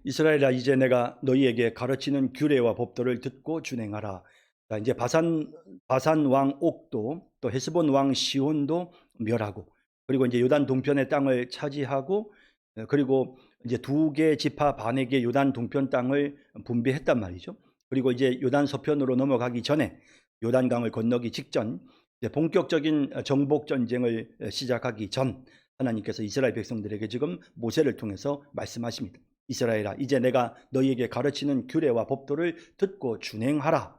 이스라엘아, 이제 내가 너희에게 가르치는 규례와 법도를 듣고 준행하라. 자, 이제 바산 왕 옥도 또 헤스본 왕 시온도 멸하고 그리고 이제 요단 동편의 땅을 차지하고 그리고 이제 두 개 지파 반에게 요단 동편 땅을 분배했단 말이죠. 그리고 이제 요단 서편으로 넘어가기 전에 요단강을 건너기 직전 이제 본격적인 정복 전쟁을 시작하기 전 하나님께서 이스라엘 백성들에게 지금 모세를 통해서 말씀하십니다. 이스라엘아, 이제 내가 너희에게 가르치는 규례와 법도를 듣고 준행하라.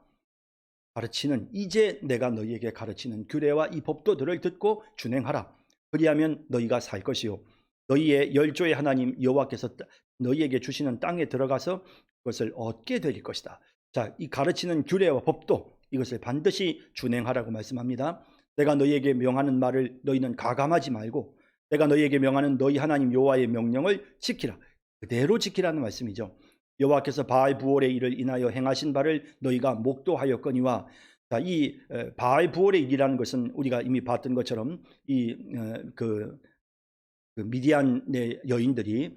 이제 내가 너희에게 가르치는 규례와 이 법도들을 듣고 준행하라. 그리하면 너희가 살 것이요 너희의 열조의 하나님 여호와께서 너희에게 주시는 땅에 들어가서 그것을 얻게 될 것이다. 자, 이 가르치는 규례와 법도 이것을 반드시 준행하라고 말씀합니다. 내가 너희에게 명하는 말을 너희는 가감하지 말고 내가 너희에게 명하는 너희 하나님 여호와의 명령을 지키라. 그대로 지키라는 말씀이죠. 여호와께서 바알 부올의 일을 인하여 행하신 바를 너희가 목도하였거니와, 자, 이 바알 부올의 일이라는 것은 우리가 이미 봤던 것처럼 그 미디안의 여인들이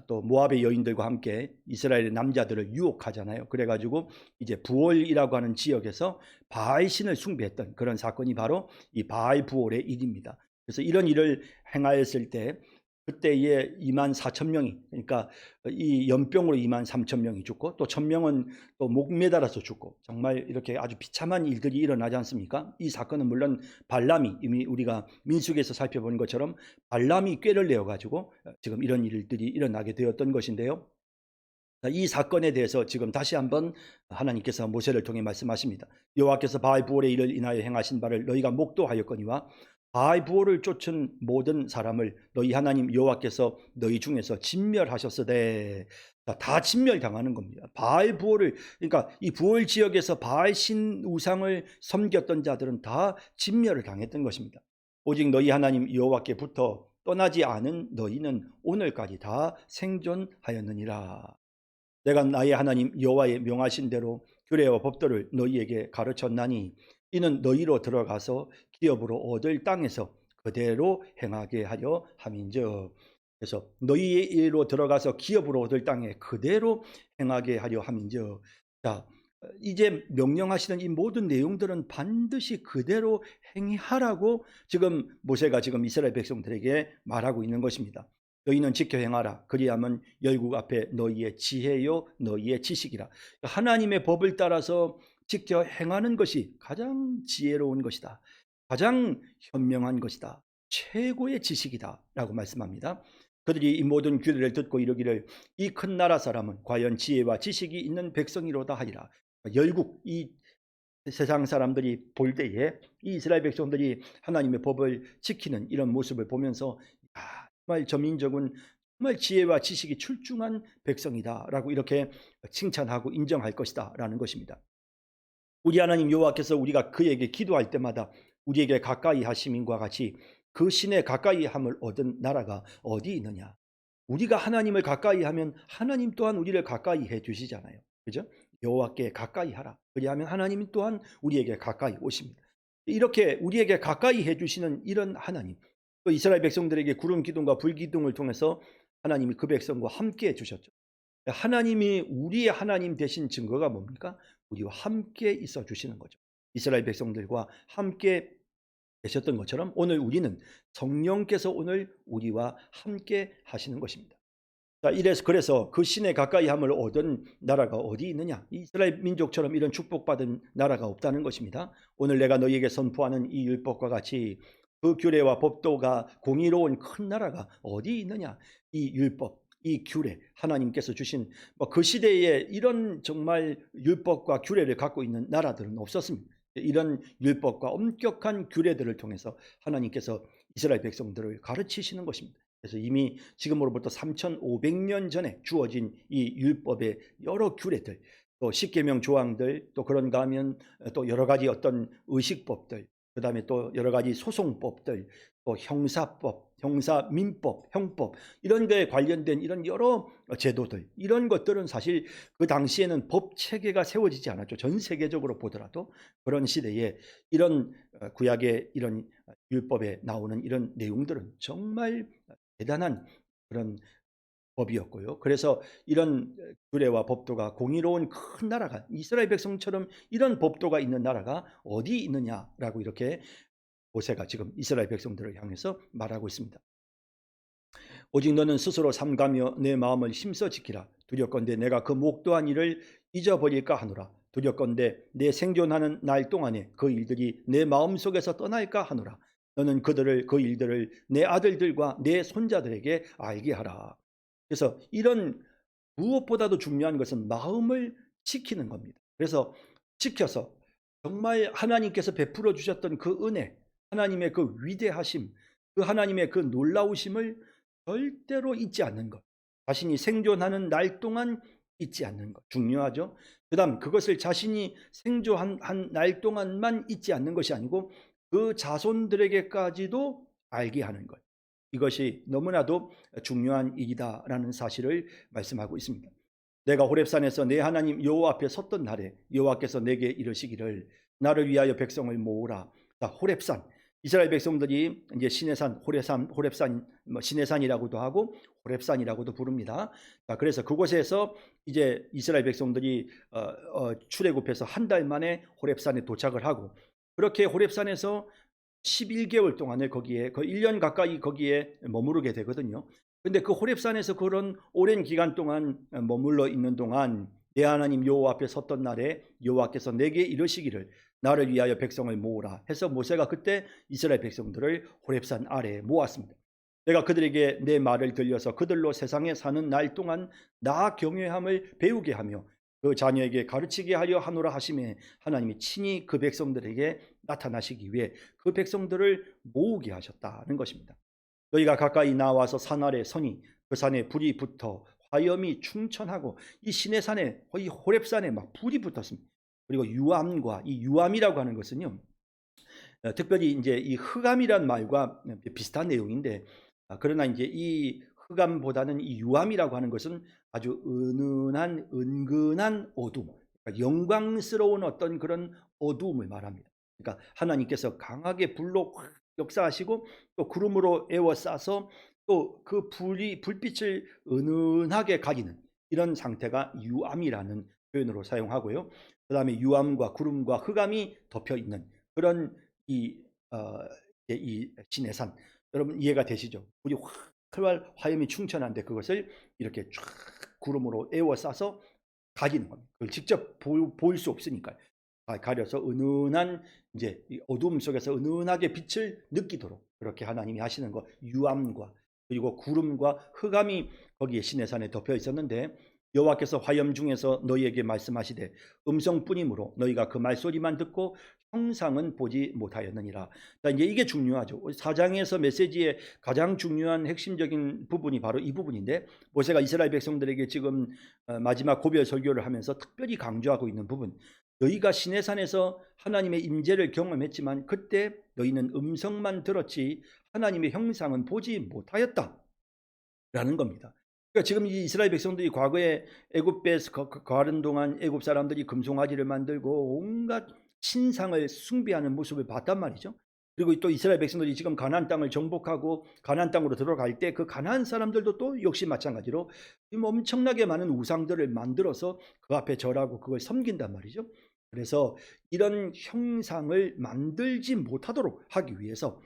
또 모압의 여인들과 함께 이스라엘의 남자들을 유혹하잖아요. 그래가지고 이제 부올이라고 하는 지역에서 바알 신을 숭배했던 그런 사건이 바로 이 바알 부올의 일입니다. 그래서 이런 일을 행하였을 때 그때에 24,000명이, 그러니까 이 연병으로 23,000명이 죽고 또 1,000명은 또 목 매달아서 죽고 정말 이렇게 아주 비참한 일들이 일어나지 않습니까? 이 사건은 물론 발람이, 이미 우리가 민수기에서 살펴본 것처럼 발람이 꾀를 내어가지고 지금 이런 일들이 일어나게 되었던 것인데요. 이 사건에 대해서 지금 다시 한번 하나님께서 모세를 통해 말씀하십니다. 여호와께서 바알 부올의 일을 인하여 행하신 바를 너희가 목도하였거니와 바알 부올을 쫓은 모든 사람을 너희 하나님 여호와께서 너희 중에서 진멸하셨으되, 다 진멸당하는 겁니다. 바알 부올을, 그러니까 이 부올 지역에서 바알 신 우상을 섬겼던 자들은 다 진멸을 당했던 것입니다. 오직 너희 하나님 여호와께부터 떠나지 않은 너희는 오늘까지 다 생존하였느니라. 내가 나의 하나님 여호와의 명하신 대로 규례와 법도를 너희에게 가르쳤나니 이는 너희로 들어가서 기업으로 얻을 땅에서 그대로 행하게 하려 함인즉. 그래서 너희로 들어가서 기업으로 얻을 땅에 그대로 행하게 하려 함인즉. 자, 이제 명령하시는 이 모든 내용들은 반드시 그대로 행하라고 지금 모세가 지금 이스라엘 백성들에게 말하고 있는 것입니다. 너희는 지켜 행하라. 그리하면 열국 앞에 너희의 지혜요 너희의 지식이라. 하나님의 법을 따라서 지켜 행하는 것이 가장 지혜로운 것이다. 가장 현명한 것이다. 최고의 지식이다 라고 말씀합니다. 그들이 이 모든 규례를 듣고 이르기를 이 큰 나라 사람은 과연 지혜와 지식이 있는 백성이로다 하리라. 열국, 이 세상 사람들이 볼 때에 이 이스라엘 백성들이 하나님의 법을 지키는 이런 모습을 보면서 정말 저 민족은 정말 지혜와 지식이 출중한 백성이다라고 이렇게 칭찬하고 인정할 것이다라는 것입니다. 우리 하나님 여호와께서 우리가 그에게 기도할 때마다 우리에게 가까이 하심인과 같이 그 신의 가까이 함을 얻은 나라가 어디 있느냐. 우리가 하나님을 가까이 하면 하나님 또한 우리를 가까이 해 주시잖아요. 그죠? 여호와께 가까이 하라. 그리하면 하나님 또한 우리에게 가까이 오십니다. 이렇게 우리에게 가까이 해 주시는 이런 하나님, 또 이스라엘 백성들에게 구름 기둥과 불 기둥을 통해서 하나님이 그 백성과 함께 해 주셨죠. 하나님이 우리의 하나님 되신 증거가 뭡니까? 우리와 함께 있어 주시는 거죠. 이스라엘 백성들과 함께 계셨던 것처럼 오늘 우리는 성령께서 오늘 우리와 함께 하시는 것입니다. 자, 그래서 그 신의 가까이 함을 얻은 나라가 어디 있느냐? 이스라엘 민족처럼 이런 축복받은 나라가 없다는 것입니다. 오늘 내가 너희에게 선포하는 이 율법과 같이 그 규례와 법도가 공의로운 큰 나라가 어디 있느냐? 이 율법, 이 규례, 하나님께서 주신 그 시대에 이런 정말 율법과 규례를 갖고 있는 나라들은 없었습니다. 이런 율법과 엄격한 규례들을 통해서 하나님께서 이스라엘 백성들을 가르치시는 것입니다. 그래서 이미 지금으로부터 3,500년 전에 주어진 이 율법의 여러 규례들, 또 십계명 조항들, 또 그런가 하면 또 여러 가지 어떤 의식법들, 그 다음에 또 여러 가지 소송법들, 또 형사법, 형사민법, 형법, 이런 거에 관련된 이런 여러 제도들, 이런 것들은 사실 그 당시에는 법 체계가 세워지지 않았죠. 전 세계적으로 보더라도 그런 시대에 이런 구약의 이런 율법에 나오는 이런 내용들은 정말 대단한 그런 법이었고요. 그래서 이런 규례와 법도가 공의로운 큰 나라가, 이스라엘 백성처럼 이런 법도가 있는 나라가 어디 있느냐라고 이렇게 모세가 지금 이스라엘 백성들을 향해서 말하고 있습니다. 오직 너는 스스로 삼가며 내 마음을 힘써 지키라. 두렵건대 내가 그 목도한 일을 잊어버릴까 하노라. 두렵건대 내 생존하는 날 동안에 그 일들이 내 마음속에서 떠날까 하노라. 너는 그 일들을 내 아들들과 내 손자들에게 알게 하라. 그래서 이런 무엇보다도 중요한 것은 마음을 지키는 겁니다. 그래서 지켜서 정말 하나님께서 베풀어 주셨던 그 은혜, 하나님의 그 위대하심, 그 하나님의 그 놀라우심을 절대로 잊지 않는 것. 자신이 생존하는 날 동안 잊지 않는 것. 중요하죠. 그 다음 그것을 자신이 생존한 날 동안만 잊지 않는 것이 아니고 그 자손들에게까지도 알게 하는 것. 이것이 너무나도 중요한 일이다라는 사실을 말씀하고 있습니다. 내가 호렙산에서 내 하나님 여호와 앞에 섰던 날에 여호와께서 내게 이르시기를 나를 위하여 백성을 모으라. 자, 호렙산, 이스라엘 백성들이 이제 시내산, 호렙산, 시내산이라고도 하고 호렙산이라고도 부릅니다. 자, 그래서 그곳에서 이제 이스라엘 백성들이 출애굽해서 한 달 만에 호렙산에 도착을 하고, 그렇게 호렙산에서 11개월 동안을 거기에, 거의 1년 가까이 거기에 머무르게 되거든요. 근데 그 호렙산에서 그런 오랜 기간 동안 머물러 있는 동안 내 하나님 여호와 앞에 섰던 날에 여호와께서 내게 이르시기를 나를 위하여 백성을 모으라 해서 모세가 그때 이스라엘 백성들을 호렙산 아래에 모았습니다. 내가 그들에게 내 말을 들려서 그들로 세상에 사는 날 동안 나 경외함을 배우게 하며 그 자녀에게 가르치게 하려 하노라 하시매 하나님이 친히 그 백성들에게 나타나시기 위해 그 백성들을 모으게 하셨다는 것입니다. 너희가 가까이 나와서 산 아래 서니 그 산에 불이 붙어 화염이 충천하고 이 시내산에 거의 호렙산에 막 불이 붙었습니다. 그리고 유암과 이 유암이라고 하는 것은요, 특별히 이제 이 흑암이란 말과 비슷한 내용인데, 그러나 이제 이 흑암보다는 이 유암이라고 하는 것은 아주 은은한 은근한 어둠, 그러니까 영광스러운 어떤 그런 어두움을 말합니다. 그러니까 하나님께서 강하게 불로 역사하시고 또 구름으로 에워싸서 또 그 불빛을 은은하게 가리는 이런 상태가 유암이라는 표현으로 사용하고요. 그 다음에 유암과 구름과 흑암이 덮여 있는 그런 이 시내산, 여러분 이해가 되시죠? 우리 활 화염이 충천한데 그것을 이렇게 쫙 구름으로 에워싸서 가리는 겁니다. 그걸 직접 보일 수 없으니까요. 가려서 은은한 이제 어두움 속에서 은은하게 빛을 느끼도록 그렇게 하나님이 하시는 것, 유암과 그리고 구름과 흑암이 거기에 시내산에 덮여 있었는데, 여호와께서 화염 중에서 너희에게 말씀하시되 음성뿐이므로 너희가 그 말소리만 듣고 형상은 보지 못하였느니라. 자, 이제 이게 중요하죠. 4장에서 메시지의 가장 중요한 핵심적인 부분이 바로 이 부분인데, 모세가 이스라엘 백성들에게 지금 마지막 고별 설교를 하면서 특별히 강조하고 있는 부분, 너희가 시내산에서 하나님의 임재를 경험했지만 그때 너희는 음성만 들었지 하나님의 형상은 보지 못하였다 라는 겁니다. 그러니까 지금 이 이스라엘 백성들이 과거에 애굽에 거하는 동안 애굽 사람들이 금송아지를 만들고 온갖 신상을 숭배하는 모습을 봤단 말이죠. 그리고 또 이스라엘 백성들이 지금 가나안 땅을 정복하고 가나안 땅으로 들어갈 때 그 가나안 사람들도 또 역시 마찬가지로 엄청나게 많은 우상들을 만들어서 그 앞에 절하고 그걸 섬긴단 말이죠. 그래서 이런 형상을 만들지 못하도록 하기 위해서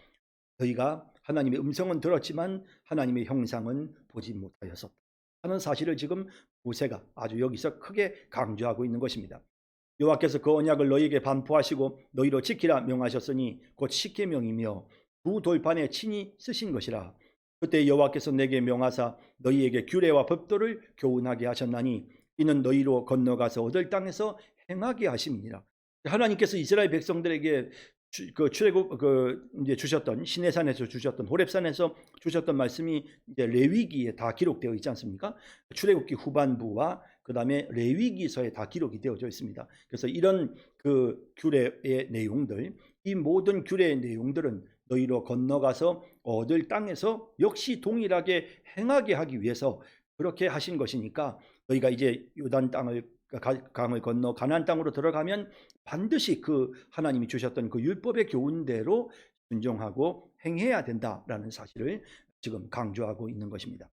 너희가 하나님의 음성은 들었지만 하나님의 형상은 보지 못하였었다 하는 사실을 지금 모세가 아주 여기서 크게 강조하고 있는 것입니다. 여호와께서 그 언약을 너희에게 반포하시고 너희로 지키라 명하셨으니 곧 십계명이며 두 돌판에 친히 쓰신 것이라. 그때 여호와께서 내게 명하사 너희에게 규례와 법도를 교훈하게 하셨나니 이는 너희로 건너가서 얻을 땅에서 행하게 하심이니라. 하나님께서 이스라엘 백성들에게 출애굽 이제 주셨던 시내산에서 주셨던 호렙산에서 주셨던 말씀이 이제 레위기에 다 기록되어 있지 않습니까? 출애굽기 후반부와 그다음에 레위기서에 다 기록이 되어져 있습니다. 그래서 이런 그 규례의 내용들, 이 모든 규례의 내용들은 너희로 건너가서 얻을 땅에서 역시 동일하게 행하게 하기 위해서 그렇게 하신 것이니까 너희가 이제 요단 강을 건너 가나안 땅으로 들어가면 반드시 그 하나님이 주셨던 그 율법의 교훈대로 순종하고 행해야 된다라는 사실을 지금 강조하고 있는 것입니다.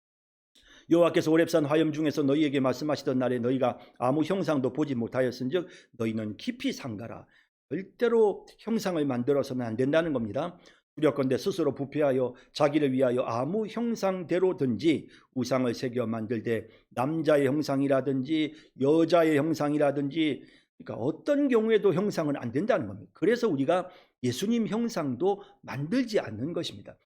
여호와께서 호렙산 화염 중에서 너희에게 말씀하시던 날에 너희가 아무 형상도 보지 못하였은즉 너희는 깊이 상가라. 절대로 형상을 만들어서는 안 된다는 겁니다. 두렵건대 스스로 부패하여 자기를 위하여 아무 형상대로든지 우상을 새겨 만들되 남자의 형상이라든지 여자의 형상이라든지, 그러니까 어떤 경우에도 형상은 안 된다는 겁니다. 그래서 우리가 예수님 형상도 만들지 않는 것입니다.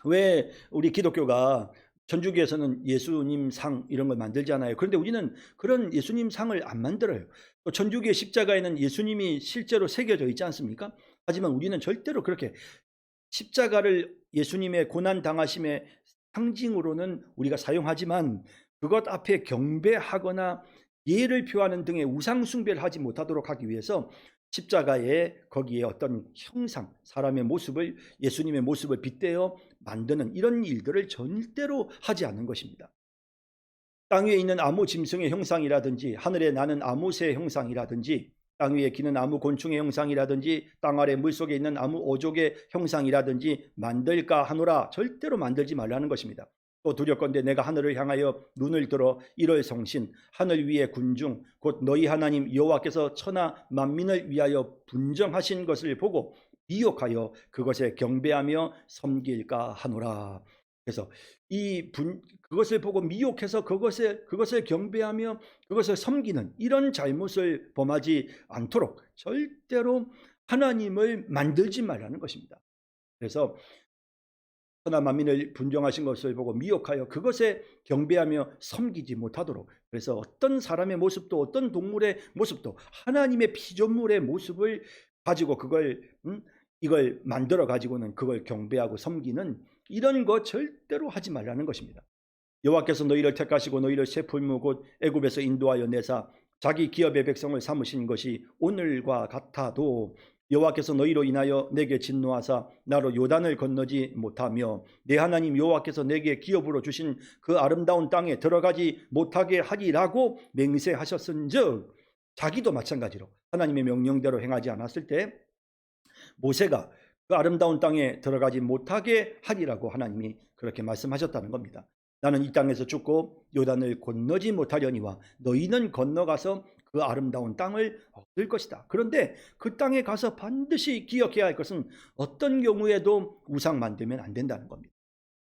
왜 우리 기독교가 천주교에서는 예수님 상 이런 걸 만들잖아요. 그런데 우리는 그런 예수님 상을 안 만들어요. 또 천주교의 십자가에는 예수님이 실제로 새겨져 있지 않습니까? 하지만 우리는 절대로 그렇게 십자가를 예수님의 고난 당하심의 상징으로는 우리가 사용하지만 그것 앞에 경배하거나 예를 표하는 등의 우상 숭배를 하지 못하도록 하기 위해서 십자가에 거기에 어떤 형상, 사람의 모습을, 예수님의 모습을 빗대어 만드는 이런 일들을 절대로 하지 않는 것입니다. 땅 위에 있는 아무 짐승의 형상이라든지 하늘에 나는 아무 새의 형상이라든지 땅 위에 기는 아무 곤충의 형상이라든지 땅 아래 물속에 있는 아무 어족의 형상이라든지 만들까 하노라. 절대로 만들지 말라는 것입니다. 또 두렵건대 내가 하늘을 향하여 눈을 들어 이럴 성신 하늘 위의 군중 곧 너희 하나님 여호와께서 천하 만민을 위하여 분정하신 것을 보고 미혹하여 그것에 경배하며 섬길까 하노라. 그래서 그것을 보고 미혹해서 그것을 경배하며 그것을 섬기는 이런 잘못을 범하지 않도록 절대로 하나님을 만들지 말라는 것입니다. 그래서 천하 만민을 분정하신 것을 보고 미혹하여 그것에 경배하며 섬기지 못하도록, 그래서 어떤 사람의 모습도 어떤 동물의 모습도 하나님의 피조물의 모습을 가지고 이걸 만들어 가지고는 그걸 경배하고 섬기는 이런 거 절대로 하지 말라는 것입니다. 여호와께서 너희를 택하시고 너희를 새 풀무 곧 애굽에서 인도하여 내사 자기 기업의 백성을 삼으신 것이 오늘과 같아도 여호와께서 너희로 인하여 내게 진노하사 나로 요단을 건너지 못하며 내 하나님 여호와께서 내게 기업으로 주신 그 아름다운 땅에 들어가지 못하게 하리라고 맹세하셨은즉, 자기도 마찬가지로 하나님의 명령대로 행하지 않았을 때 모세가 그 아름다운 땅에 들어가지 못하게 하리라고 하나님이 그렇게 말씀하셨다는 겁니다. 나는 이 땅에서 죽고 요단을 건너지 못하려니와 너희는 건너가서 그 아름다운 땅을 얻을 것이다. 그런데 그 땅에 가서 반드시 기억해야 할 것은 어떤 경우에도 우상 만들면 안 된다는 겁니다.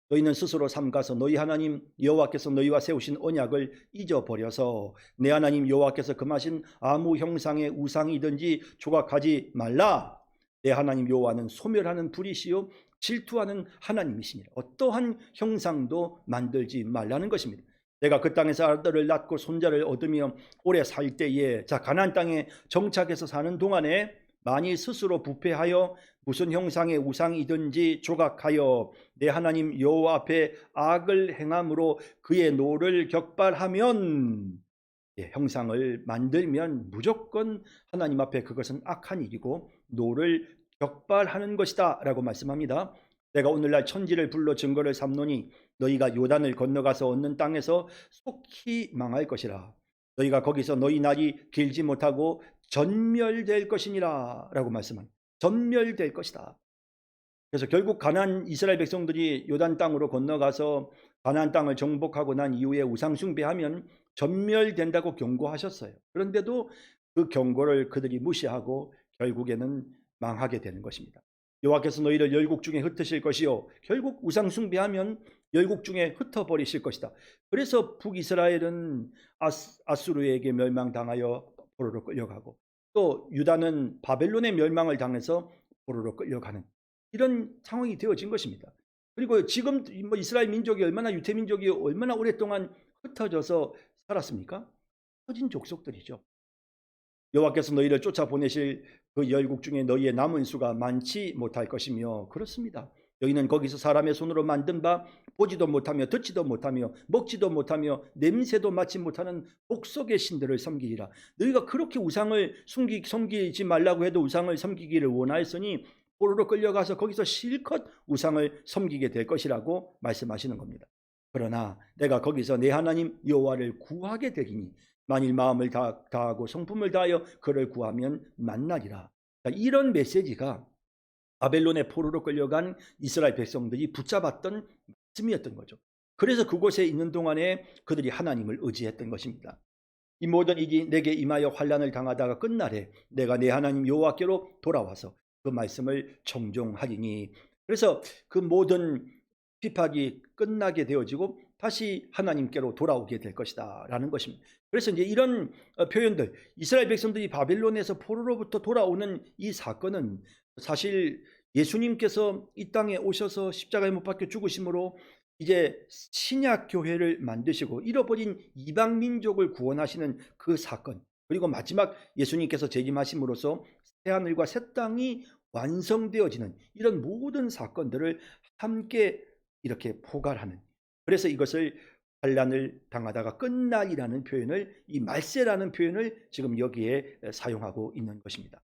너희는 스스로 삼가서 너희 하나님 여호와께서 너희와 세우신 언약을 잊어버려서 내 하나님 여호와께서 금하신 아무 형상의 우상이든지 조각하지 말라. 내 하나님 여호와는 소멸하는 불이시요 질투하는 하나님이시니라. 어떠한 형상도 만들지 말라는 것입니다. 내가 그 땅에서 아들을 낳고 손자를 얻으며 오래 살 때에 가나안 땅에 정착해서 사는 동안에 만일 스스로 부패하여 무슨 형상의 우상이든지 조각하여 내 하나님 여호와 앞에 악을 행함으로 그의 노를 격발하면, 형상을 만들면 무조건 하나님 앞에 그것은 악한 일이고 노를 격발하는 것이다 라고 말씀합니다. 내가 오늘날 천지를 불러 증거를 삼노니 너희가 요단을 건너가서 얻는 땅에서 속히 망할 것이라. 너희가 거기서 너희 날이 길지 못하고 전멸될 것이니라 라고 말씀합니다. 전멸될 것이다. 그래서 결국 가나안 이스라엘 백성들이 요단 땅으로 건너가서 가나안 땅을 정복하고 난 이후에 우상 숭배하면 전멸된다고 경고하셨어요. 그런데도 그 경고를 그들이 무시하고 결국에는 망하게 되는 것입니다. 여호와께서 너희를 열국 중에 흩으실 것이요 결국 우상 숭배하면 열국 중에 흩어버리실 것이다. 그래서 북이스라엘은 아수르에게 멸망당하여 포로로 끌려가고, 또 유다는 바벨론의 멸망을 당해서 포로로 끌려가는 이런 상황이 되어진 것입니다. 그리고 지금 이스라엘 민족이 얼마나, 유태 민족이 얼마나 오랫동안 흩어져서 살았습니까? 흩어진 족속들이죠. 여호와께서 너희를 쫓아보내실 그 열국 중에 너희의 남은 수가 많지 못할 것이며, 그렇습니다. 너희는 거기서 사람의 손으로 만든 바 보지도 못하며 듣지도 못하며 먹지도 못하며 냄새도 맡지 못하는 복속의 신들을 섬기리라. 너희가 그렇게 우상을 섬기지 말라고 해도 우상을 섬기기를 원하였으니 포로로 끌려가서 거기서 실컷 우상을 섬기게 될 것이라고 말씀하시는 겁니다. 그러나 내가 거기서 내 하나님 여호와를 구하게 되리니 만일 마음을 다하고 성품을 다하여 그를 구하면 만나리라. 이런 메시지가 바벨론의 포로로 끌려간 이스라엘 백성들이 붙잡았던 말씀이었던 거죠. 그래서 그곳에 있는 동안에 그들이 하나님을 의지했던 것입니다. 이 모든 일이 내게 임하여 환난을 당하다가 끝날에 내가 내 하나님 여호와께로 돌아와서 그 말씀을 청종하리니, 그래서 그 모든 핍박이 끝나게 되어지고 다시 하나님께로 돌아오게 될 것이다 라는 것입니다. 그래서 이제 이런 표현들, 이스라엘 백성들이 바벨론에서 포로로부터 돌아오는 이 사건은 사실 예수님께서 이 땅에 오셔서 십자가에 못 박혀 죽으심으로 이제 신약 교회를 만드시고 잃어버린 이방 민족을 구원하시는 그 사건, 그리고 마지막 예수님께서 재림하심으로써 새 하늘과 새 땅이 완성되어지는 이런 모든 사건들을 함께 이렇게 포괄하는, 그래서 이것을 환난을 당하다가 끝날이라는 표현을, 이 말세라는 표현을 지금 여기에 사용하고 있는 것입니다.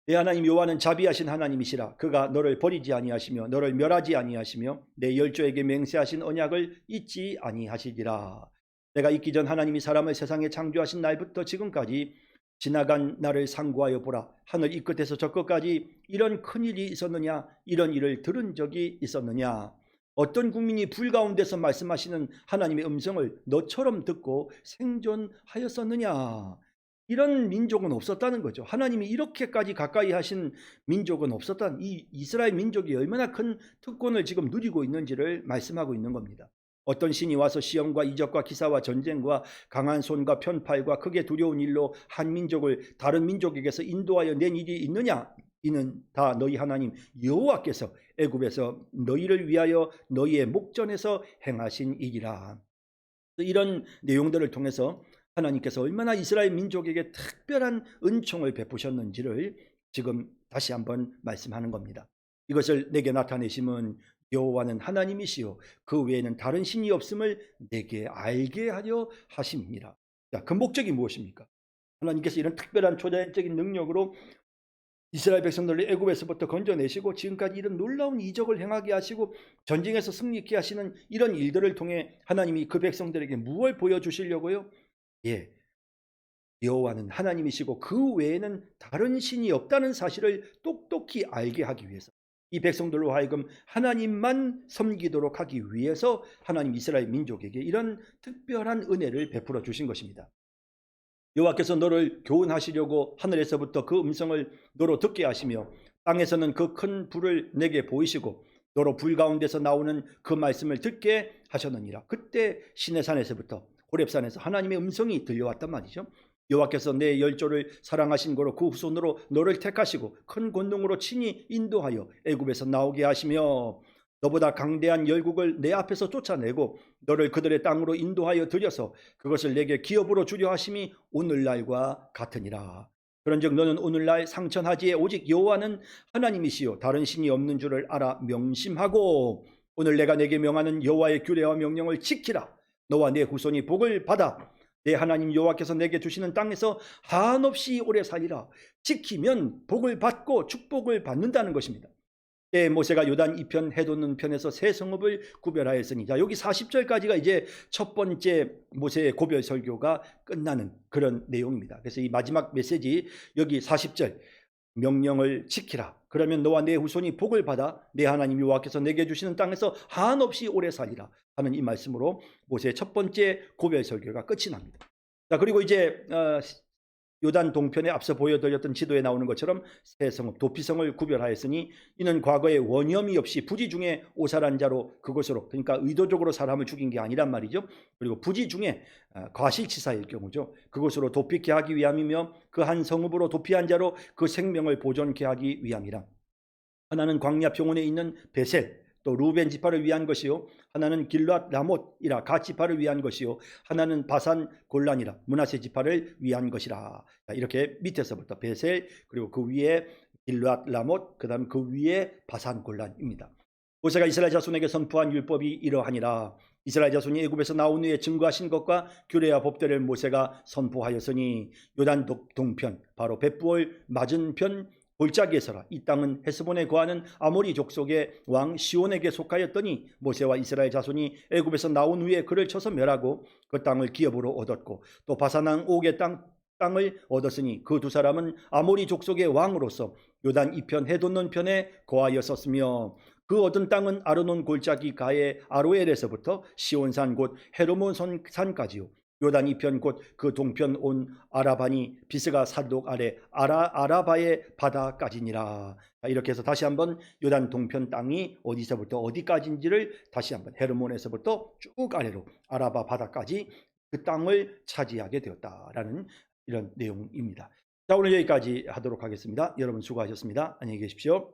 내 하나님 여호와는 자비하신 하나님이시라. 그가 너를 버리지 아니하시며 너를 멸하지 아니하시며 내 열조에게 맹세하신 언약을 잊지 아니하시리라. 내가 있기 전 하나님이 사람을 세상에 창조하신 날부터 지금까지 지나간 날을 상고하여 보라. 하늘 이 끝에서 저 끝까지 이런 큰일이 있었느냐? 이런 일을 들은 적이 있었느냐? 어떤 국민이 불 가운데서 말씀하시는 하나님의 음성을 너처럼 듣고 생존하였었느냐? 이런 민족은 없었다는 거죠. 하나님이 이렇게까지 가까이 하신 민족은 없었다는, 이 이스라엘 민족이 얼마나 큰 특권을 지금 누리고 있는지를 말씀하고 있는 겁니다. 어떤 신이 와서 시험과 이적과 기사와 전쟁과 강한 손과 편팔과 크게 두려운 일로 한 민족을 다른 민족에게서 인도하여 낸 일이 있느냐? 이는 다 너희 하나님 여호와께서 애굽에서 너희를 위하여 너희의 목전에서 행하신 일이라. 이런 내용들을 통해서 하나님께서 얼마나 이스라엘 민족에게 특별한 은총을 베푸셨는지를 지금 다시 한번 말씀하는 겁니다. 이것을 내게 나타내심은 여호와는 하나님이시요 그 외에는 다른 신이 없음을 내게 알게 하려 하심이니라. 자, 그 목적이 무엇입니까? 하나님께서 이런 특별한 초자연적인 능력으로 이스라엘 백성들을 애굽에서부터 건져내시고 지금까지 이런 놀라운 이적을 행하게 하시고 전쟁에서 승리케 하시는 이런 일들을 통해 하나님이 그 백성들에게 무엇을 보여주시려고요? 여호와는 하나님이시고 그 외에는 다른 신이 없다는 사실을 똑똑히 알게 하기 위해서, 이 백성들로 하여금 하나님만 섬기도록 하기 위해서 하나님 이스라엘 민족에게 이런 특별한 은혜를 베풀어 주신 것입니다. 여호와께서 너를 교훈하시려고 하늘에서부터 그 음성을 너로 듣게 하시며 땅에서는 그 큰 불을 내게 보이시고 너로 불 가운데서 나오는 그 말씀을 듣게 하셨느니라. 그때 시내산에서부터 호렙산에서 하나님의 음성이 들려왔단 말이죠. 여호와께서 내 열조를 사랑하신 거로 그 후손으로 너를 택하시고 큰 권능으로 친히 인도하여 애굽에서 나오게 하시며 너보다 강대한 열국을 내 앞에서 쫓아내고 너를 그들의 땅으로 인도하여 들여서 그것을 내게 기업으로 주려 하심이 오늘날과 같으니라. 그런즉 너는 오늘날 상천하지에 오직 여호와는 하나님이시요 다른 신이 없는 줄을 알아 명심하고 오늘 내가 내게 명하는 여호와의 규례와 명령을 지키라. 너와 내 후손이 복을 받아 내 하나님 여호와께서 내게 주시는 땅에서 한없이 오래 살리라. 지키면 복을 받고 축복을 받는다는 것입니다. 모세가 요단 이편 해돋는 편에서 세 성읍을 구별하였으니, 자, 여기 40절까지가 이제 첫 번째 모세의 고별 설교가 끝나는 그런 내용입니다. 그래서 이 마지막 메시지 여기 40절 명령을 지키라. 그러면 너와 내 후손이 복을 받아 내 하나님 여호와께서 내게 주시는 땅에서 한없이 오래 살리라 하는 이 말씀으로 모세의 첫 번째 고별 설교가 끝이 납니다. 자, 그리고 이제 요단 동편에 앞서 보여드렸던 지도에 나오는 것처럼 세 성읍 도피성을 구별하였으니 이는 과거에 원염이 없이 부지 중에 오살한 자로 그것으로, 그러니까 의도적으로 사람을 죽인 게 아니란 말이죠. 그리고 부지 중에 과실치사일 경우죠. 그것으로 도피케 하기 위함이며 그 한 성읍으로 도피한 자로 그 생명을 보존케 하기 위함이라. 하나는 광야 평원에 있는 베셀, 또 루벤 지파를 위한 것이요 하나는 길앗 라못이라 갓 지파를 위한 것이요 하나는 바산 골란이라 므낫세 지파를 위한 것이라. 이렇게 밑에서부터 베셀, 그리고 그 위에 길앗 라못, 그 다음 그 위에 바산 골란입니다. 모세가 이스라엘 자손에게 선포한 율법이 이러하니라. 이스라엘 자손이 애굽에서 나온 후에 증거하신 것과 규례와 법대를 모세가 선포하였으니 요단 동편 바로 벳부을 맞은편 골짜기에서라. 이 땅은 헤스본에 거하는 아모리 족속의 왕 시온에게 속하였더니 모세와 이스라엘 자손이 애굽에서 나온 후에 그를 쳐서 멸하고 그 땅을 기업으로 얻었고 또 바산왕 옥의 땅을 얻었으니 그 두 사람은 아모리 족속의 왕으로서 요단 이편 해돋는 편에 거하였었으며 그 얻은 땅은 아르논 골짜기 가의 아로엘에서부터 시온산 곧 헤르몬 산까지요 요단 이편 곧 그 동편 온 아라바니 비스가 산독 아래 아라바의 바다까지니라. 이렇게 해서 다시 한번 요단 동편 땅이 어디서부터 어디까지인지를 다시 한번 헤르몬에서부터 쭉 아래로 아라바 바다까지 그 땅을 차지하게 되었다라는 이런 내용입니다. 자, 오늘 여기까지 하도록 하겠습니다. 여러분 수고하셨습니다. 안녕히 계십시오.